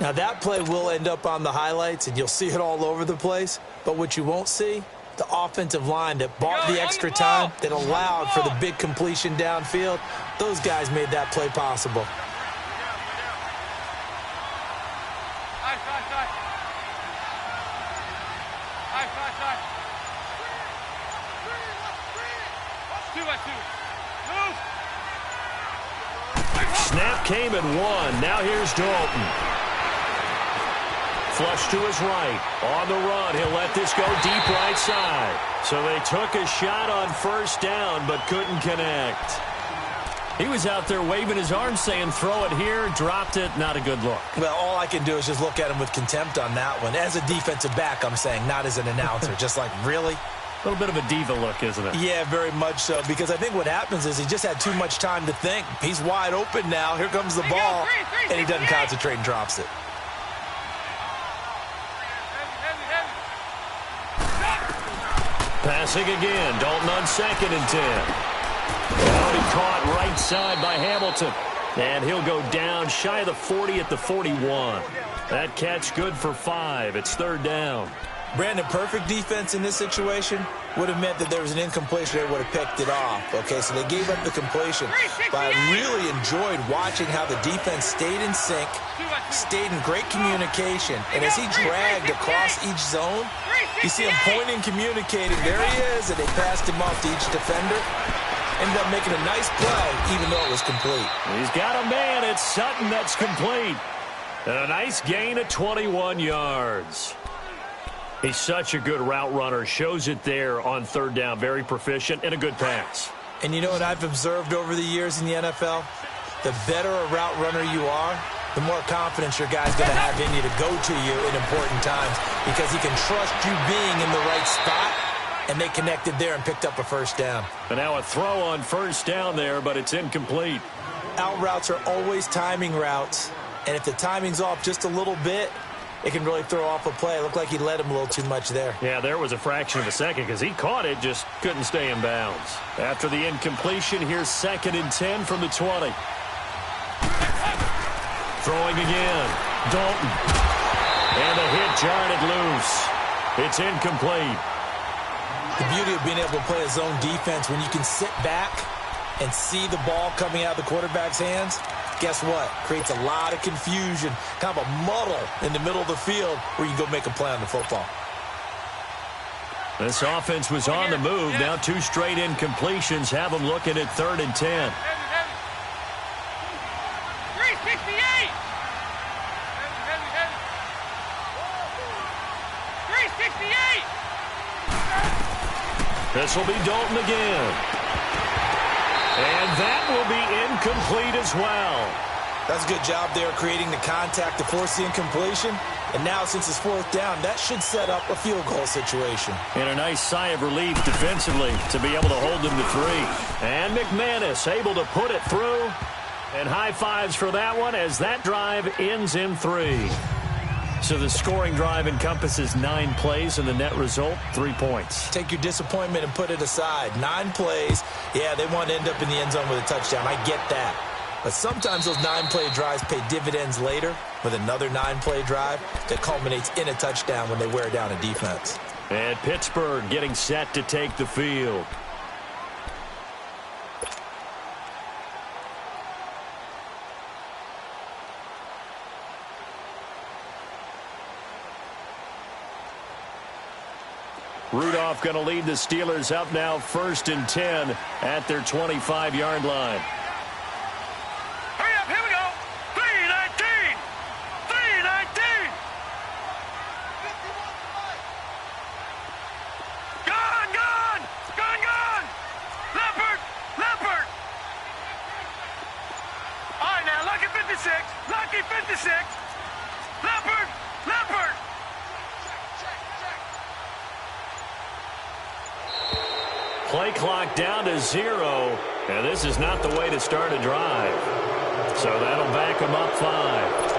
Now, that play will end up on the highlights, and you'll see it all over the place. But what you won't see The offensive line that bought the extra time, that allowed for the big completion downfield, those guys made that play possible. Snap came and won. Now here's Dalton. Flush to his right. On the run, he'll let this go deep right side. So they took a shot on first down, but couldn't connect. He was out there waving his arms saying, throw it here, dropped it, not a good look. Well, all I can do is just look at him with contempt on that one. As a defensive back, I'm saying, not as an announcer. Just like, really? A little bit of a diva look, isn't it? Yeah, very much so, because I think what happens is he just had too much time to think. He's wide open now. Here comes the ball, and he doesn't concentrate and drops it. Passing again. Dalton on 2nd and 10. Now caught right side by Hamilton. And he'll go down shy of the 40 at the 41. That catch good for 5. It's 3rd down. Brandon, perfect defense in this situation would have meant that there was an incompletion. They would have picked it off. Okay, so they gave up the completion. But I really enjoyed watching how the defense stayed in sync, stayed in great communication. And as he dragged across each zone, you see him pointing, communicating. There he is, and they passed him off to each defender. Ended up making a nice play, even though it was complete. He's got a man. It's Sutton that's complete. And a nice gain of 21 yards. He's such a good route runner. Shows it there on 3rd down. Very proficient and a good pass. And you know what I've observed over the years in the NFL? The better a route runner you are, the more confidence your guy's going to have in you to go to you in important times because he can trust you being in the right spot, and they connected there and picked up a 1st down. And now a throw on 1st down there, but it's incomplete. Out routes are always timing routes, and if the timing's off just a little bit, it can really throw off a play. It looked like he led him a little too much there. Yeah, there was a fraction of a second because he caught it, just couldn't stay in bounds. After the incompletion, here's 2nd and 10 from the 20. Throwing again. Dalton. And a hit jarred it loose. It's incomplete. The beauty of being able to play a zone defense when you can sit back and see the ball coming out of the quarterback's hands, guess what? Creates a lot of confusion, kind of a muddle in the middle of the field where you can go make a play on the football. This offense was on the move. Now 2 straight incompletions have them looking at 3rd and 10. 368! 368! This will be Dalton again. And that will be incomplete as well. That's a good job there creating the contact to force the incompletion. And now since it's 4th down, that should set up a field goal situation. And a nice sigh of relief defensively to be able to hold them to 3. And McManus able to put it through. And high fives for that one as that drive ends in 3. So the scoring drive encompasses 9 plays, and the net result, 3 points. Take your disappointment and put it aside. 9 plays. Yeah, they want to end up in the end zone with a touchdown. I get that. But sometimes those 9-play drives pay dividends later with another 9-play drive that culminates in a touchdown when they wear down a defense. And Pittsburgh getting set to take the field. Rudolph going to lead the Steelers up now 1st and 10 at their 25-yard line. Hurry up, here we go. 319! 319! Gone, gone! Gone, gone! Leopard! Leopard! All right, now, lucky 56. Lucky 56. Leopard! Leopard! Play clock down to 0, and this is not the way to start a drive. So that'll back them up 5.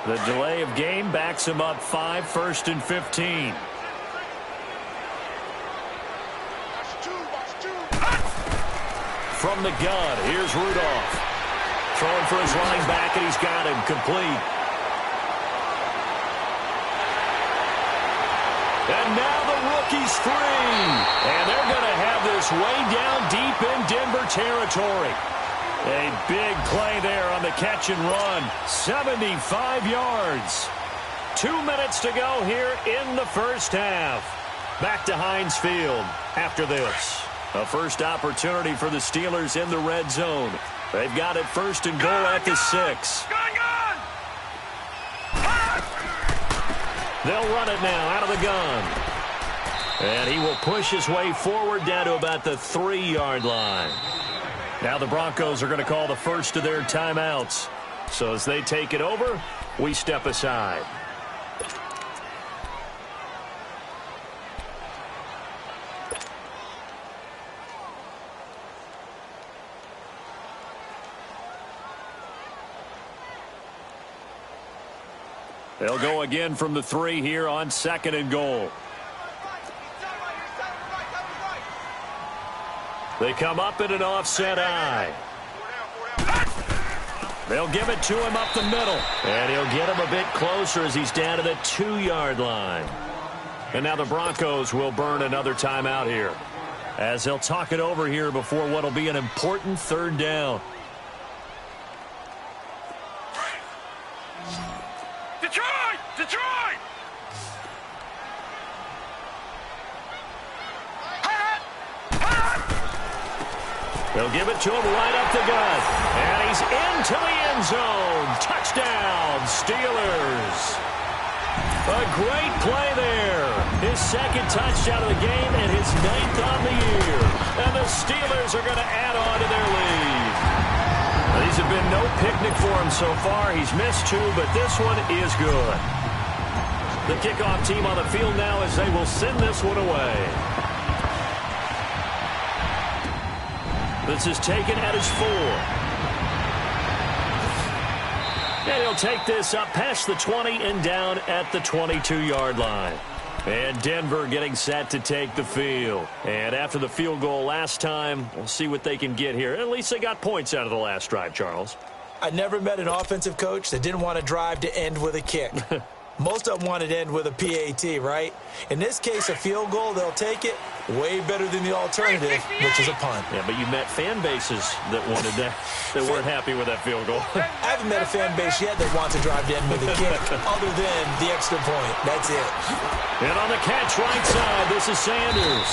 The delay of game backs them up 5, 1st and 15. Hot from the gun. Here's Rudolph. Throwing for his running back, and he's got him complete. And now the rookie's free. And they're going to have this way down deep in Denver territory. A big play there on the catch and run. 75 yards. 2 minutes to go here in the first half. Back to Heinz Field after this. A first opportunity for the Steelers in the red zone. They've got it first and goal at the 6. They'll run it now out of the gun. And he will push his way forward down to about the 3-yard line. Now the Broncos are going to call the first of their timeouts. So as they take it over, we step aside. They'll go again from the 3 here on 2nd and goal. They come up in an offset eye. They'll give it to him up the middle. And he'll get him a bit closer as he's down to the 2-yard line. And now the Broncos will burn another timeout here, as they'll talk it over here before what will be an important 3rd down. Detroit! They'll give it to him right up the gut. And he's into the end zone. Touchdown, Steelers. A great play there. His 2nd touchdown of the game and his 9th on the year. And the Steelers are going to add on to their lead. These have been no picnic for him so far. He's missed 2, but this one is good. The kickoff team on the field now as they will send this one away. This is taken at his 4. And he'll take this up past the 20 and down at the 22-yard line. And Denver getting set to take the field. And after the field goal last time, we'll see what they can get here. At least they got points out of the last drive, Charles. I never met an offensive coach that didn't want to drive to end with a kick. Most of them wanted to end with a PAT, right? In this case, a field goal, they'll take it. Way better than the alternative, which is a punt. Yeah, but you met fan bases that wanted that, that weren't happy with that field goal. I haven't met a fan base yet that wants to drive to end with a kick, other than the extra point. That's it. And on the catch right side, this is Sanders.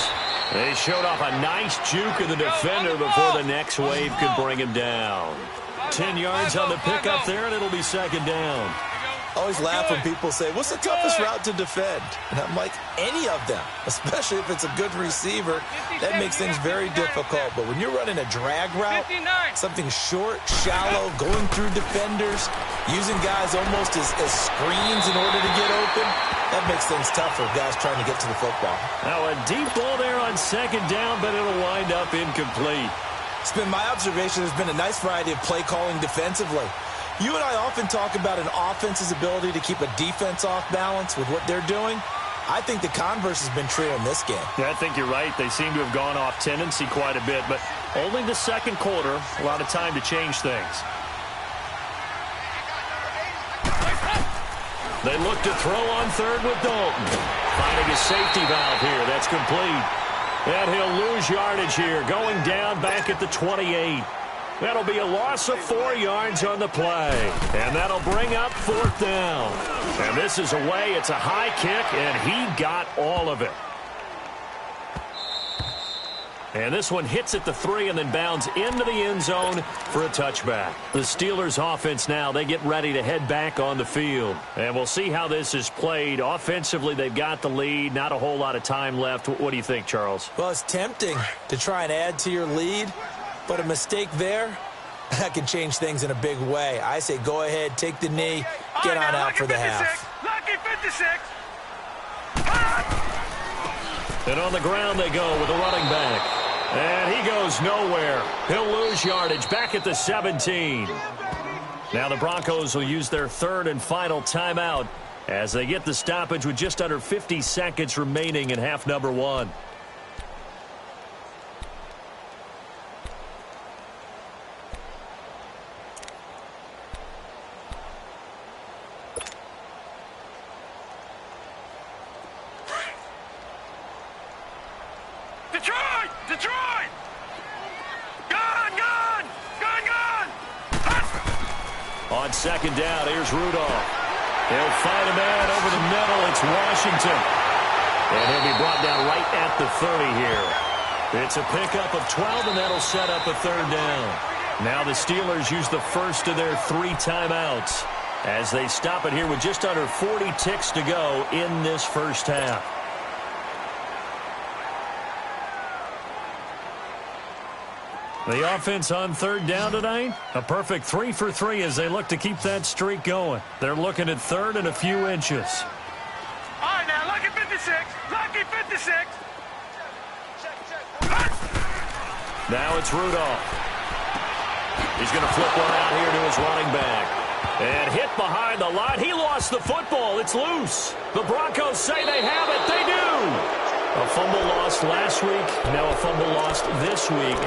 They showed off a nice juke of the defender before the next wave could bring him down. 10 yards on the pickup there, and it'll be 2nd down. I always laugh when people say, what's the toughest route to defend? And I'm like, any of them, especially if it's a good receiver. That makes things very difficult. But when you're running a drag route, something short, shallow, going through defenders, using guys almost as screens in order to get open, that makes things tough for guys trying to get to the football. Now a deep ball there on 2nd down, but it'll wind up incomplete. It's been my observation there's been a nice variety of play calling defensively. You and I often talk about an offense's ability to keep a defense off balance with what they're doing. I think the converse has been true in this game. Yeah, I think you're right. They seem to have gone off tendency quite a bit, but only the 2nd quarter, a lot of time to change things. They look to throw on 3rd with Dalton. Finding a safety valve here. That's complete. And he'll lose yardage here, going down back at the 28. That'll be a loss of 4 yards on the play. And that'll bring up 4th down. And this is away. It's a high kick, and he got all of it. And this one hits at the 3 and then bounds into the end zone for a touchback. The Steelers offense now, they get ready to head back on the field. And we'll see how this is played. Offensively, they've got the lead. Not a whole lot of time left. What do you think, Charles? Well, it's tempting to try and add to your lead. But a mistake there, that can change things in a big way. I say go ahead, take the knee, get on out for the half. Lucky 56. And on the ground they go with a running back. And he goes nowhere. He'll lose yardage back at the 17. Now the Broncos will use their 3rd and final timeout as they get the stoppage with just under 50 seconds remaining in half number 1. On second down, here's Rudolph. They'll find a man over the middle. It's Washington. And he'll be brought down right at the 30 here. It's a pickup of 12, and that'll set up a third down. Now the Steelers use the first of their 3 timeouts as they stop it here with just under 40 ticks to go in this first half. The offense on third down tonight, a perfect 3 for 3 as they look to keep that streak going. They're looking at third and a few inches. All right, now, lucky 56. Lucky 56. Now it's Rudolph. He's going to flip one out here to his running back. And hit behind the line. He lost the football. It's loose. The Broncos say they have it. They do. A fumble lost last week, now a fumble lost this week.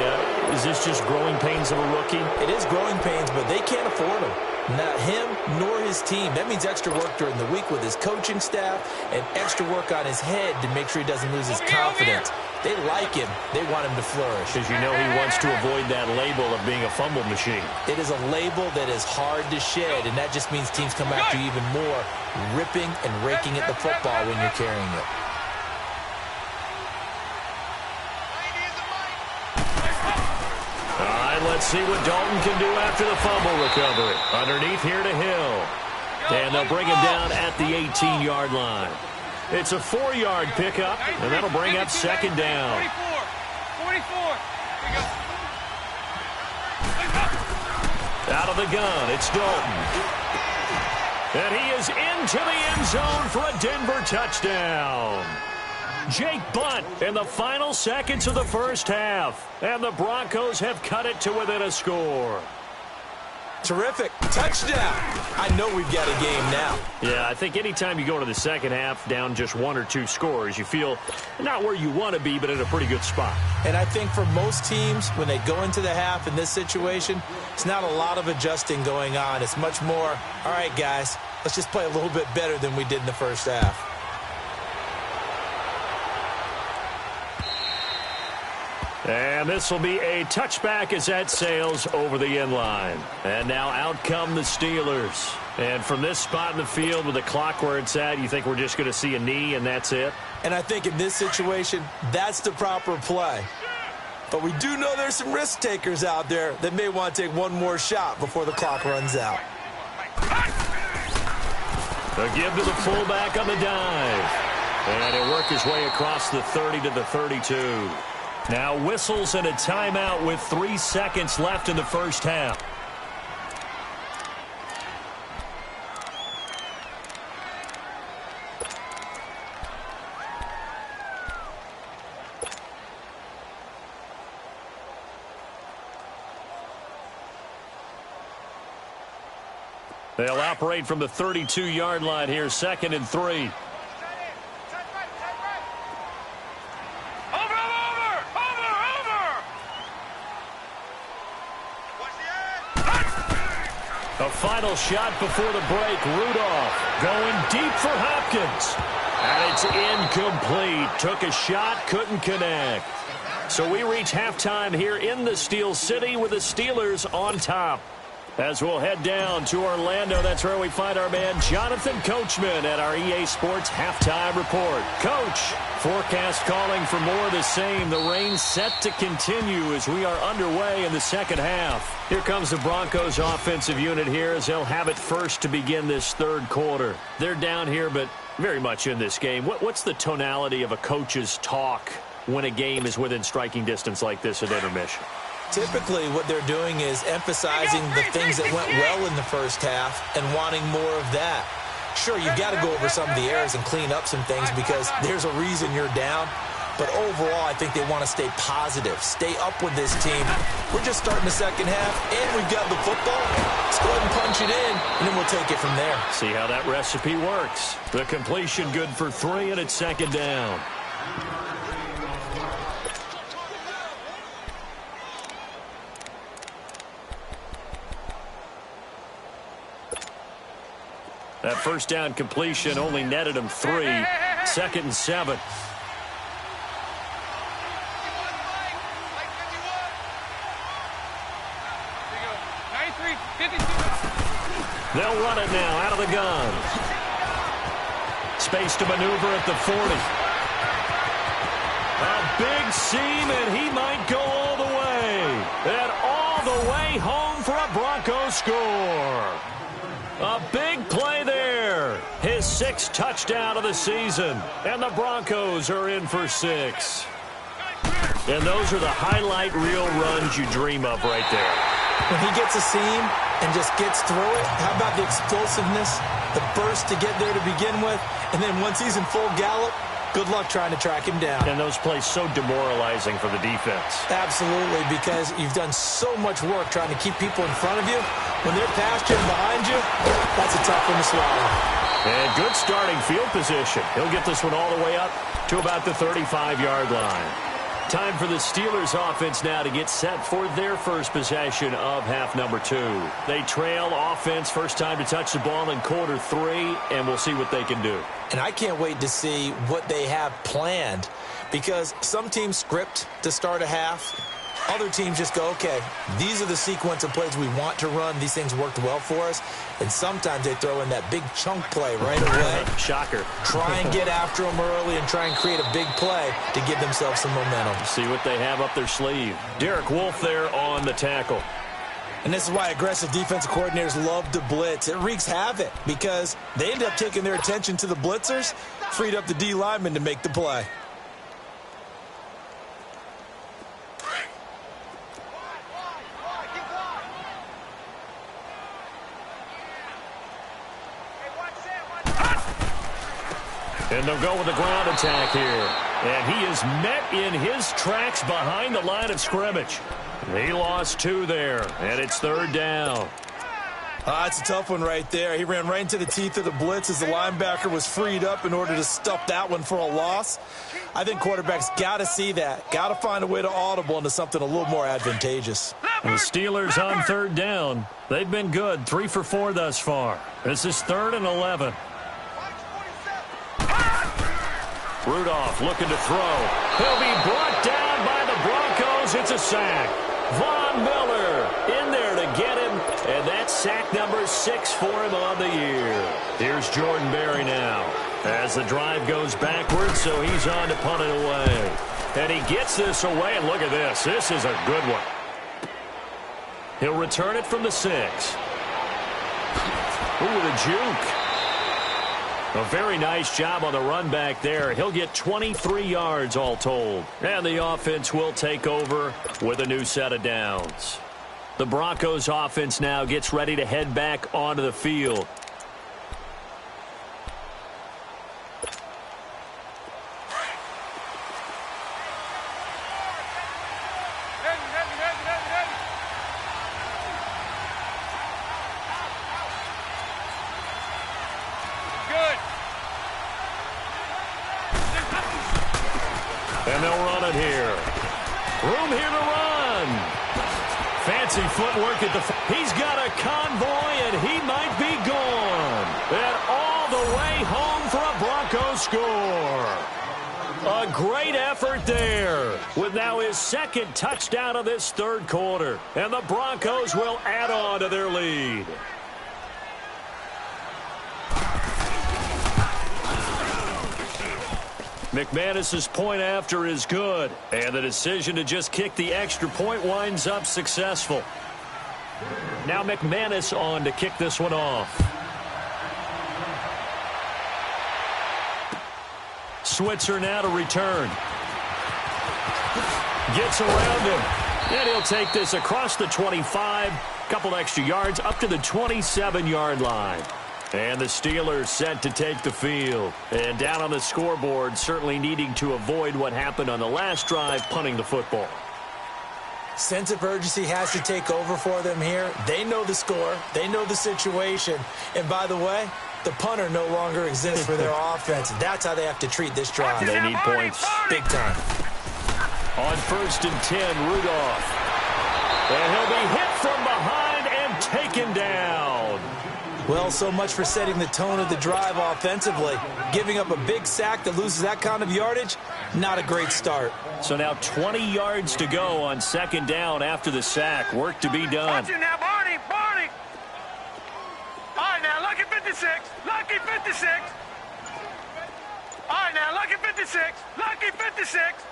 Is this just growing pains of a rookie? It is growing pains, but they can't afford him. Not him nor his team. That means extra work during the week with his coaching staff and extra work on his head to make sure he doesn't lose his confidence. They like him. They want him to flourish. Because you know he wants to avoid that label of being a fumble machine. It is a label that is hard to shed, and that just means teams come after you even more, ripping and raking at the football when you're carrying it. Let's see what Dalton can do after the fumble recovery. Underneath here to Hill. And they'll bring him down at the 18-yard line. It's a 4-yard pickup, and that'll bring up second down. 44. Out of the gun, it's Dalton. And he is into the end zone for a Denver touchdown. Jake Butt in the final seconds of the first half. And the Broncos have cut it to within a score. Terrific. Touchdown. I know we've got a game now. Yeah, I think anytime you go into the second half down just 1 or 2 scores, you feel not where you want to be, but in a pretty good spot. And I think for most teams, when they go into the half in this situation, it's not a lot of adjusting going on. It's much more, all right, guys, let's just play a little bit better than we did in the first half. And this will be a touchback as that sails over the end line. And now out come the Steelers. And from this spot in the field with the clock where it's at, you think we're just going to see a knee and that's it? And I think in this situation, that's the proper play. But we do know there's some risk takers out there that may want to take one more shot before the clock runs out. A give to the fullback on the dive. And he'll work his way across the 30 to the 32. Now whistles and a timeout with 3 seconds left in the first half. They'll operate from the 32-yard line here, 2nd and 3. A final shot before the break. Rudolph going deep for Hopkins. And it's incomplete. Took a shot, couldn't connect. So we reach halftime here in the Steel City with the Steelers on top. As we'll head down to Orlando, that's where we find our man Jonathan Coachman at our EA Sports Halftime Report. Coach, forecast calling for more of the same. The rain set to continue as we are underway in the second half. Here comes the Broncos offensive unit here as they'll have it first to begin this third quarter. They're down here, but very much in this game. What's the tonality of a coach's talk when a game is within striking distance like this at intermission? Typically, what they're doing is emphasizing the things that went well in the first half and wanting more of that. Sure, you've got to go over some of the errors and clean up some things because there's a reason you're down. But overall, I think they want to stay positive, stay up with this team. We're just starting the second half, and we've got the football. Let's go ahead and punch it in, and then we'll take it from there. See how that recipe works. The completion good for 3, and it's second down. That first down completion only netted him 3. 2nd and 7. They'll run it now out of the gun. Space to maneuver at the 40. A big seam, and he might go all the way. And all the way home for a Broncos score. A big play there. His 6th touchdown of the season. And the Broncos are in for 6. And those are the highlight reel runs you dream of right there. When he gets a seam and just gets through it, how about the explosiveness, the burst to get there to begin with, and then once he's in full gallop, good luck trying to track him down. And those plays so demoralizing for the defense. Absolutely, because you've done so much work trying to keep people in front of you. When they're past you and behind you, that's a tough one to swallow. And good starting field position. He'll get this one all the way up to about the 35-yard line. Time for the Steelers offense now to get set for their first possession of half number 2. They trail offense, first time to touch the ball in quarter 3, and we'll see what they can do. And I can't wait to see what they have planned, because some teams script to start a half. Other teams just go, okay, these are the sequence of plays we want to run. These things worked well for us. And sometimes they throw in that big chunk play right away. Shocker. Try and get after them early and try and create a big play to give themselves some momentum. See what they have up their sleeve. Derek Wolfe there on the tackle. And this is why aggressive defensive coordinators love to blitz. It wreaks havoc because they end up taking their attention to the blitzers, freed up the D lineman to make the play. And they'll go with the ground attack here. And he is met in his tracks behind the line of scrimmage. He lost 2 there, and it's 3rd down. It's a tough one right there. He ran right into the teeth of the blitz as the linebacker was freed up in order to stuff that one for a loss. I think quarterbacks got to see that. Got to find a way to audible into something a little more advantageous. And the Steelers on 3rd down. They've been good, 3 for 4 thus far. This is 3rd and 11. Rudolph looking to throw. He'll be brought down by the Broncos. It's a sack. Von Miller in there to get him. And that's sack number 6 for him on the year. Here's Jordan Berry now. As the drive goes backwards, so he's on to punt it away. And he gets this away, and look at this. This is a good one. He'll return it from the 6. Ooh, the juke. A very nice job on the run back there. He'll get 23 yards all told. And the offense will take over with a new set of downs. The Broncos offense now gets ready to head back onto the field. And they'll run it here. Room here to run. Fancy footwork at the... He's got a convoy, and he might be gone. And all the way home for a Broncos score. A great effort there, with now his 2nd touchdown of this 3rd quarter. And the Broncos will add on to their lead. McManus's point after is good, and the decision to just kick the extra point winds up successful. Now McManus on to kick this one off. Switzer now to return. Gets around him, and he'll take this across the 25, couple extra yards up to the 27-yard line. And the Steelers set to take the field. And down on the scoreboard, certainly needing to avoid what happened on the last drive, punting the football. Sense of urgency has to take over for them here. They know the score. They know the situation. And by the way, the punter no longer exists for their offense. That's how they have to treat this drive. They need points. Big time. On 1st and 10, Rudolph. And he'll be hit from behind and taken down. Well, so much for setting the tone of the drive offensively. Giving up a big sack that loses that kind of yardage, not a great start. So now 20 yards to go on 2nd down after the sack. Work to be done. Watch it now, Barney. 56. All right, now, lucky 56. Lucky 56.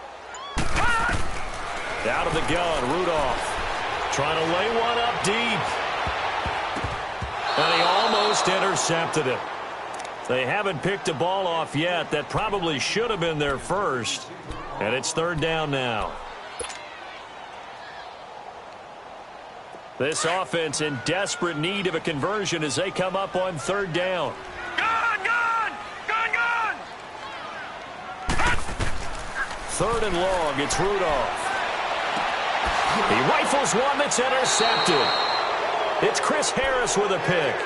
Out of the gun, Rudolph. Trying to lay one up deep. And he almost intercepted it. They haven't picked a ball off yet. That probably should have been their first. And it's third down now. This offense in desperate need of a conversion as they come up on third down. Gone, gone! Gone, gone! Third and long, it's Rudolph. He rifles one that's intercepted. It's Chris Harris with a pick.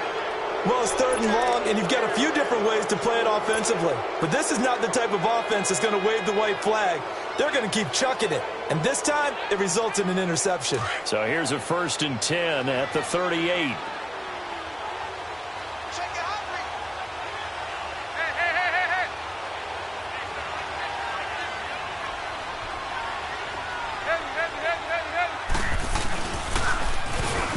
Well, it's third and long, and you've got a few different ways to play it offensively. But this is not the type of offense that's going to wave the white flag. They're going to keep chucking it. And this time, it results in an interception. So here's a 1st and 10 at the 38.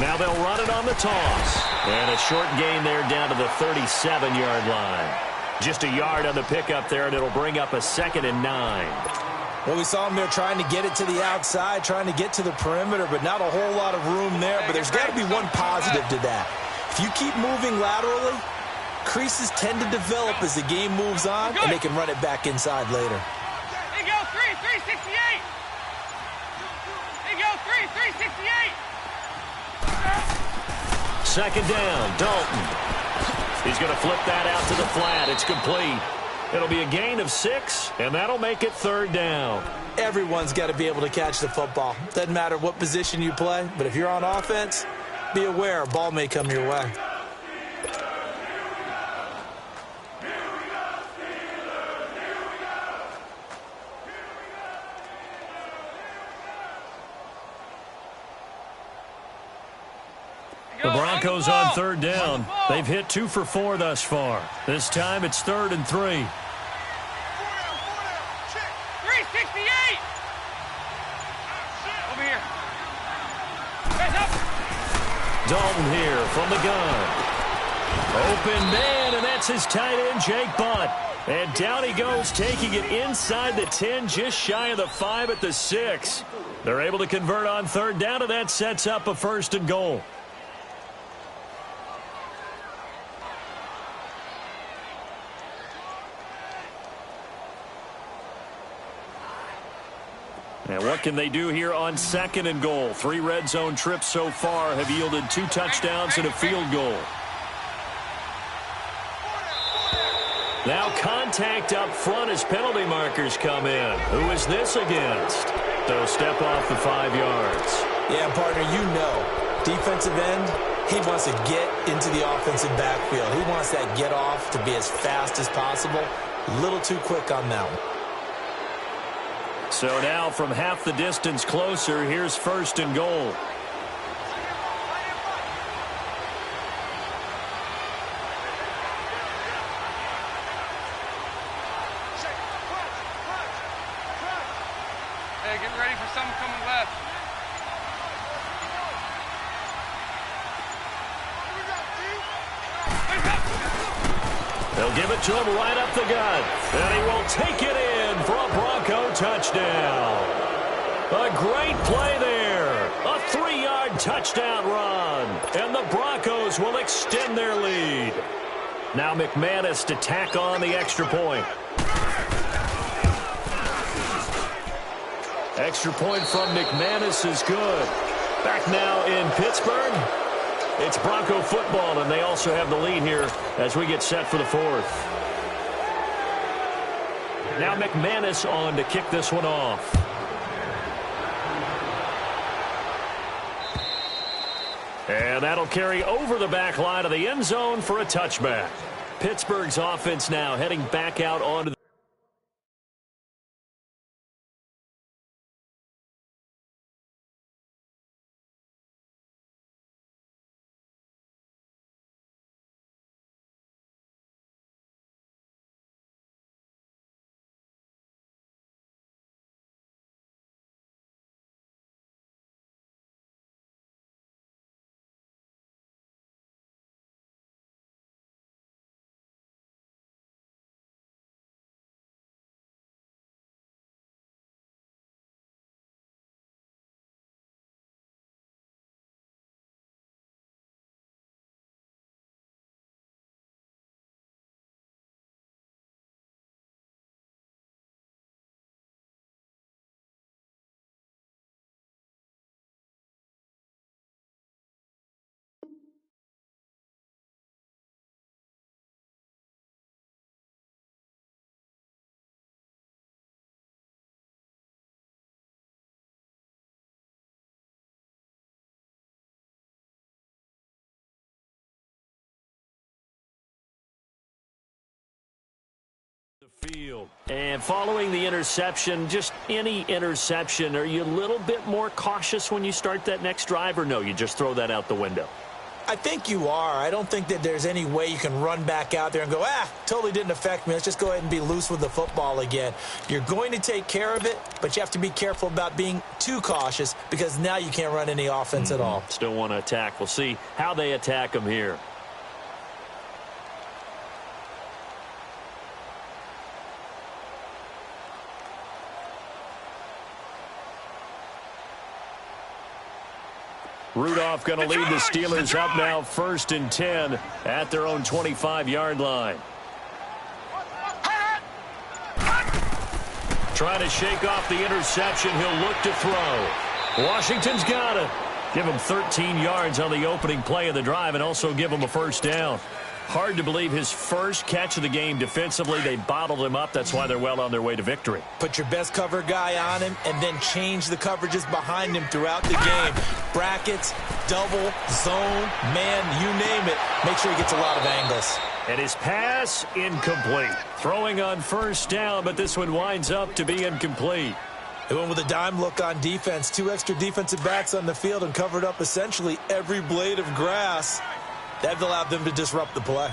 Now they'll run it on the toss. And a short gain there down to the 37-yard line. Just a yard on the pickup there, and it'll bring up a 2nd and 9. Well, we saw him there trying to get it to the outside, trying to get to the perimeter, but not a whole lot of room there. But there's got to be one positive to that. If you keep moving laterally, creases tend to develop as the game moves on, and they can run it back inside later. There you go, 368. There you go, 368. Second down, Dalton. He's going to flip that out to the flat. It's complete. It'll be a gain of 6, and that'll make it third down. Everyone's got to be able to catch the football. Doesn't matter what position you play, but if you're on offense, be aware a ball may come your way. The Broncos on third down. They've hit 2 for 4 thus far. This time it's 3rd and 3. 368. Over here. Guys up. Dalton here from the gun. Open man, and that's his tight end, Jake Butt. And down he goes, taking it inside the 10, just shy of the 5 at the 6. They're able to convert on third down, and that sets up a 1st and goal. And what can they do here on 2nd and goal? 3 red zone trips so far have yielded 2 touchdowns and a field goal. Now contact up front as penalty markers come in. Who is this against? So step off the 5 yards. Yeah, partner, you know, defensive end, he wants to get into the offensive backfield. He wants that get off to be as fast as possible. A little too quick on that one. So now from half the distance closer, here's 1st and goal. Hey, get ready for something coming left. They'll give it to him right up the gut. And he will take it in for a Bronco touchdown. A great play there. A 3-yard touchdown run. And the Broncos will extend their lead. Now McManus to tack on the extra point. Extra point from McManus is good. Back now in Pittsburgh. It's Bronco football, and they also have the lead here as we get set for the 4th. Now McManus on to kick this one off. And that'll carry over the back line of the end zone for a touchback. Pittsburgh's offense now heading back out onto the field. And following the interception, just any interception, are you a little bit more cautious when you start that next drive, or no, you just throw that out the window? I think you are. I don't think that there's any way you can run back out there and go, totally didn't affect me. Let's just go ahead and be loose with the football again. You're going to take care of it, but you have to be careful about being too cautious because now you can't run any offense at all. Still want to attack. We'll see how they attack them here. Rudolph going to lead the Steelers up now 1st and 10 at their own 25-yard line. Trying to shake off the interception. He'll look to throw. Washington's got it. Give him 13 yards on the opening play of the drive and also give him a first down. Hard to believe his first catch of the game defensively. They bottled him up. That's why they're well on their way to victory. Put your best cover guy on him and then change the coverages behind him throughout the game. Brackets, double, zone, man, you name it. Make sure he gets a lot of angles. And his pass, incomplete. Throwing on first down, but this one winds up to be incomplete. They went with a dime look on defense. 2 extra defensive backs on the field and covered up essentially every blade of grass. That allowed them to disrupt the play.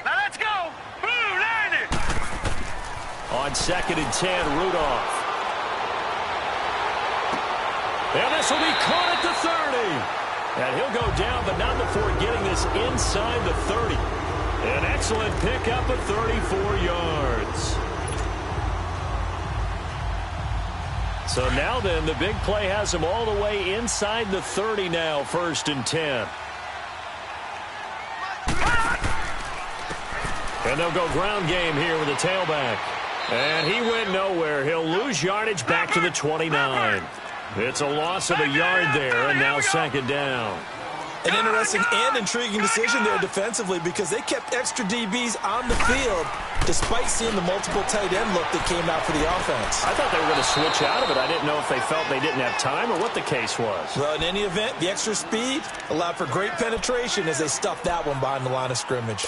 Now let's go. Blue 90. On 2nd and 10, Rudolph. And this will be caught at the 30. And he'll go down, but not before getting this inside the 30. An excellent pickup of 34 yards. So now then, the big play has him all the way inside the 30 now, 1st and 10. And they'll go ground game here with a tailback. And he went nowhere. He'll lose yardage back to the 29. It's a loss of a yard there, and now 2nd down. An interesting and intriguing decision there defensively because they kept extra DBs on the field despite seeing the multiple tight end look that came out for the offense. I thought they were going to switch out of it. I didn't know if they felt they didn't have time or what the case was. Well, in any event, the extra speed allowed for great penetration as they stuffed that one behind the line of scrimmage.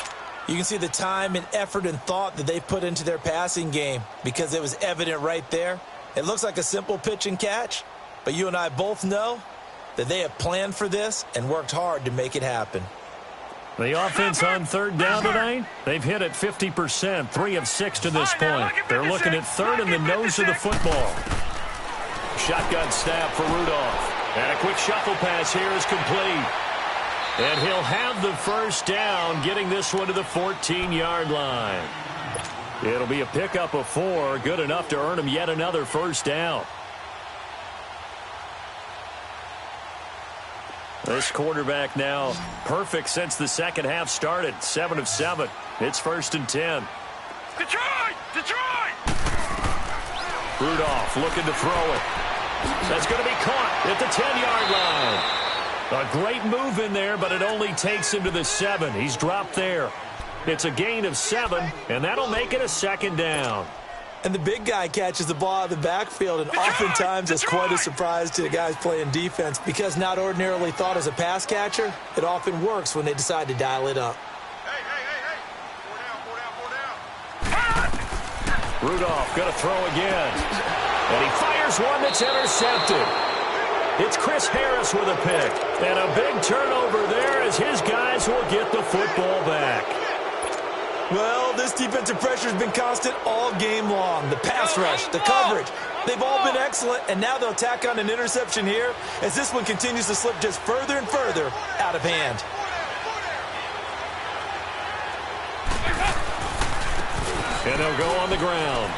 You can see the time and effort and thought that they put into their passing game because it was evident right there. It looks like a simple pitch and catch, but you and I both know that they have planned for this and worked hard to make it happen. The offense on 3rd down tonight, they've hit it 50%, 3 of 6 to this point. They're looking at 3rd in the nose of the football. Shotgun snap for Rudolph. And a quick shuffle pass here is complete. And he'll have the first down, getting this one to the 14-yard line. It'll be a pickup of 4, good enough to earn him yet another first down. This quarterback now perfect since the second half started. 7 of 7. It's 1st and 10. Detroit! Detroit! Rudolph looking to throw it. That's going to be caught at the 10-yard line. A great move in there, but it only takes him to the 7. He's dropped there. It's a gain of 7, and that'll make it a 2nd down. And the big guy catches the ball out of the backfield, and oftentimes it's quite a surprise to the guys playing defense because not ordinarily thought as a pass catcher, it often works when they decide to dial it up. Hey. 4 down. Rudolph going to throw again. And he fires one that's intercepted. It's Chris Harris with a pick. And a big turnover there as his guys will get the football back. Well, this defensive pressure has been constant all game long. The pass rush, the coverage, they've all been excellent, and now they'll tack on an interception here as this one continues to slip just further and further out of hand. And they'll go on the ground.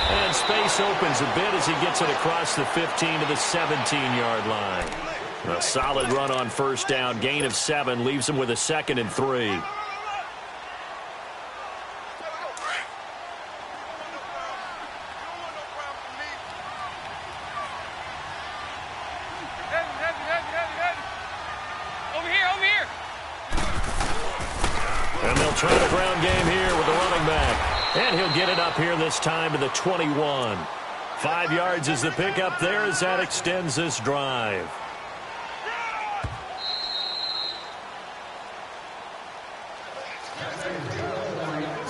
And space opens a bit as he gets it across the 15 to the 17-yard line. A solid run on first down, gain of 7, leaves him with a 2nd and 3. Try the ground game here with the running back. And he'll get it up here this time to the 21. 5 yards is the pickup there as that extends this drive.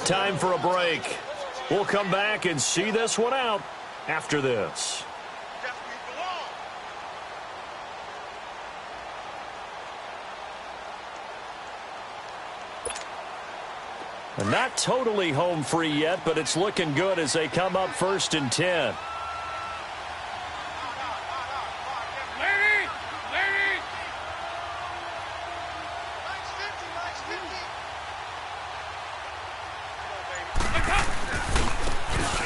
time for a break. We'll come back and see this one out after this. And not totally home free yet, but it's looking good as they come up 1st and 10.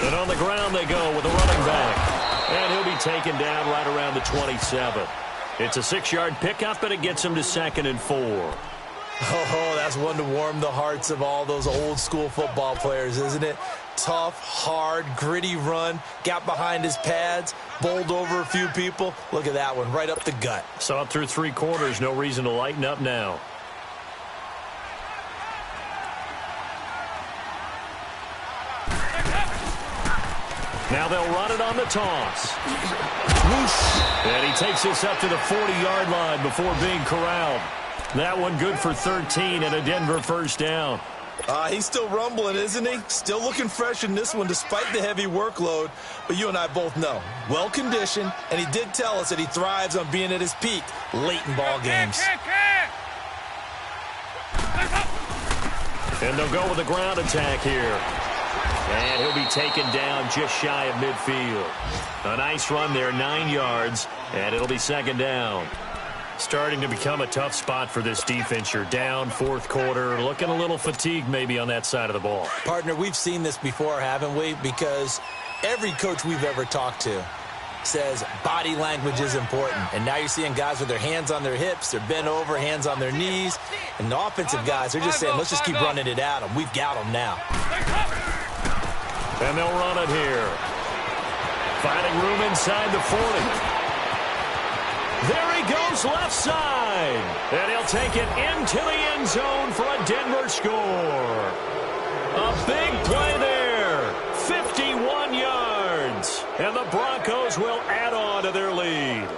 And on the ground they go with a running back. And he'll be taken down right around the 27. It's a 6-yard pickup, and it gets him to 2nd and 4. Oh, that's one to warm the hearts of all those old-school football players, isn't it? Tough, hard, gritty run, got behind his pads, bowled over a few people. Look at that one, right up the gut. Saw it through 3 quarters, no reason to lighten up now. Now they'll run it on the toss. And he takes this up to the 40-yard line before being corralled. That one good for 13 and a Denver first down. He's still rumbling, isn't he? Still looking fresh in this one despite the heavy workload. But you and I both know, well-conditioned, and he did tell us that he thrives on being at his peak late in ball games. And they'll go with a ground attack here. And he'll be taken down just shy of midfield. A nice run there, 9 yards, and it'll be 2nd down. Starting to become a tough spot for this defense. You're down 4th quarter, looking a little fatigued maybe on that side of the ball. Partner, we've seen this before, haven't we? Because every coach we've ever talked to says body language is important. And now you're seeing guys with their hands on their hips, they're bent over, hands on their knees. And the offensive guys, they're just saying, let's just keep running it at them. We've got them now. And they'll run it here. Finding room inside the 40. There he goes left side. And he'll take it into the end zone for a Denver score. A big play there. 51 yards. And the Broncos will add on to their lead.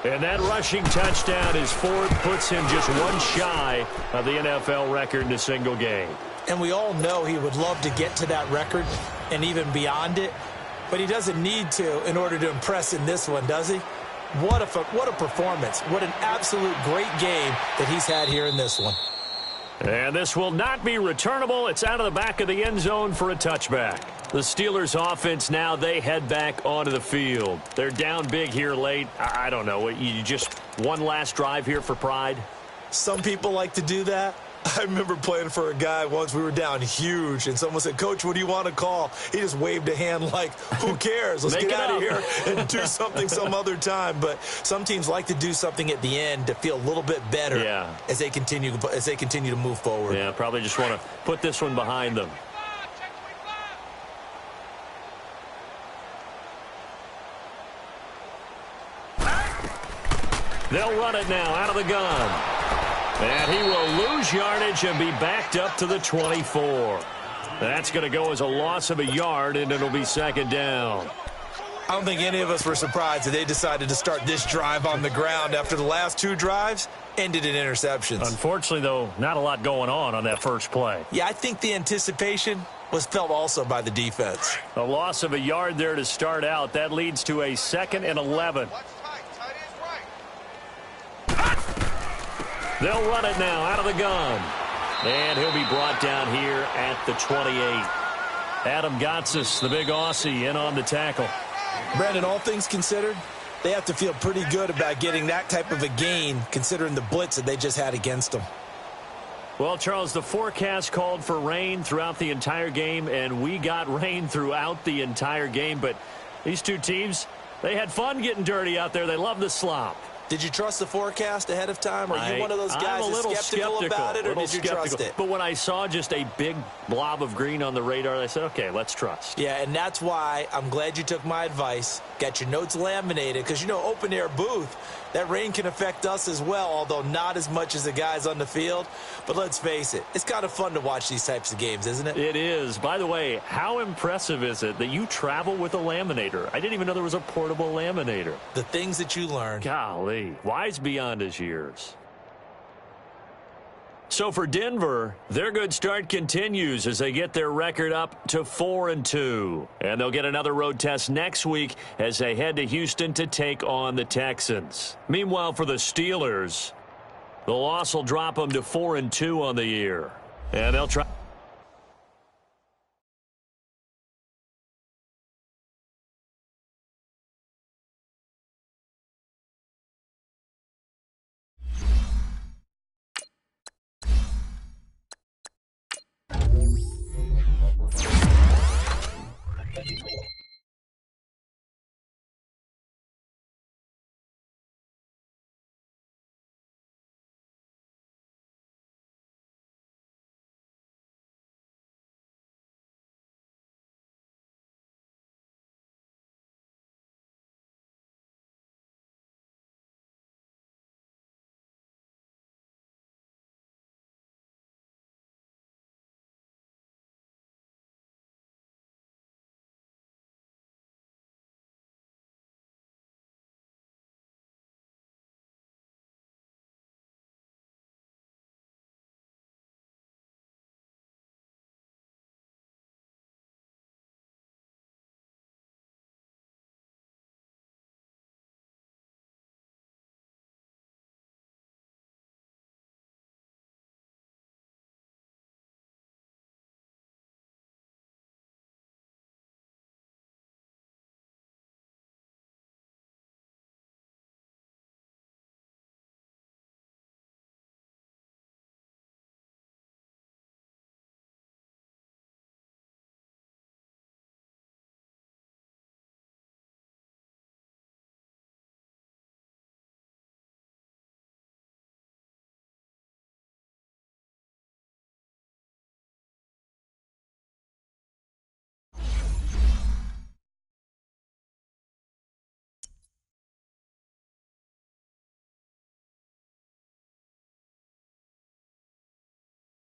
And that rushing touchdown, his 4th, puts him just one shy of the NFL record in a single game. And we all know he would love to get to that record and even beyond it. But he doesn't need to in order to impress in this one, does he? What a performance. What an absolute great game that he's had here in this one. And this will not be returnable. It's out of the back of the end zone for a touchback. The Steelers offense now, they head back onto the field. They're down big here late. I don't know. You just one last drive here for pride? Some people like to do that. I remember playing for a guy once. We were down huge, and someone said, Coach, what do you want to call? He just waved a hand like, who cares? Let's get out of here and do something some other time. But some teams like to do something at the end to feel a little bit better as they continue to move forward. Yeah, probably just want to put this one behind them. They'll run it now out of the gun. And he will lose yardage and be backed up to the 24. That's going to go as a loss of a yard, and it'll be 2nd down. I don't think any of us were surprised that they decided to start this drive on the ground after the last 2 drives ended in interceptions. Unfortunately, though, not a lot going on that first play. Yeah, I think the anticipation was felt also by the defense. A loss of a yard there to start out. That leads to a 2nd and 11. They'll run it now out of the gun. And he'll be brought down here at the 28. Adam Gotsis, the big Aussie, in on the tackle. Brandon, all things considered, they have to feel pretty good about getting that type of a gain considering the blitz that they just had against them. Well, Charles, the forecast called for rain throughout the entire game, and we got rain throughout the entire game. But these two teams, they had fun getting dirty out there. They love the slop. Did you trust the forecast ahead of time? Are you one of those guys that's skeptical about it, or did you trust it? But when I saw just a big blob of green on the radar, I said, okay, let's trust. Yeah, and that's why I'm glad you took my advice. Got your notes laminated, because, you know, open-air booth, that rain can affect us as well, although not as much as the guys on the field. But let's face it, it's kind of fun to watch these types of games, isn't it? It is. By the way, how impressive is it that you travel with a laminator? I didn't even know there was a portable laminator. The things that you learn. Golly, wise beyond his years. So for Denver, their good start continues as they get their record up to 4-2. And they'll get another road test next week as they head to Houston to take on the Texans. Meanwhile, for the Steelers, the loss will drop them to 4-2 on the year. And they'll try...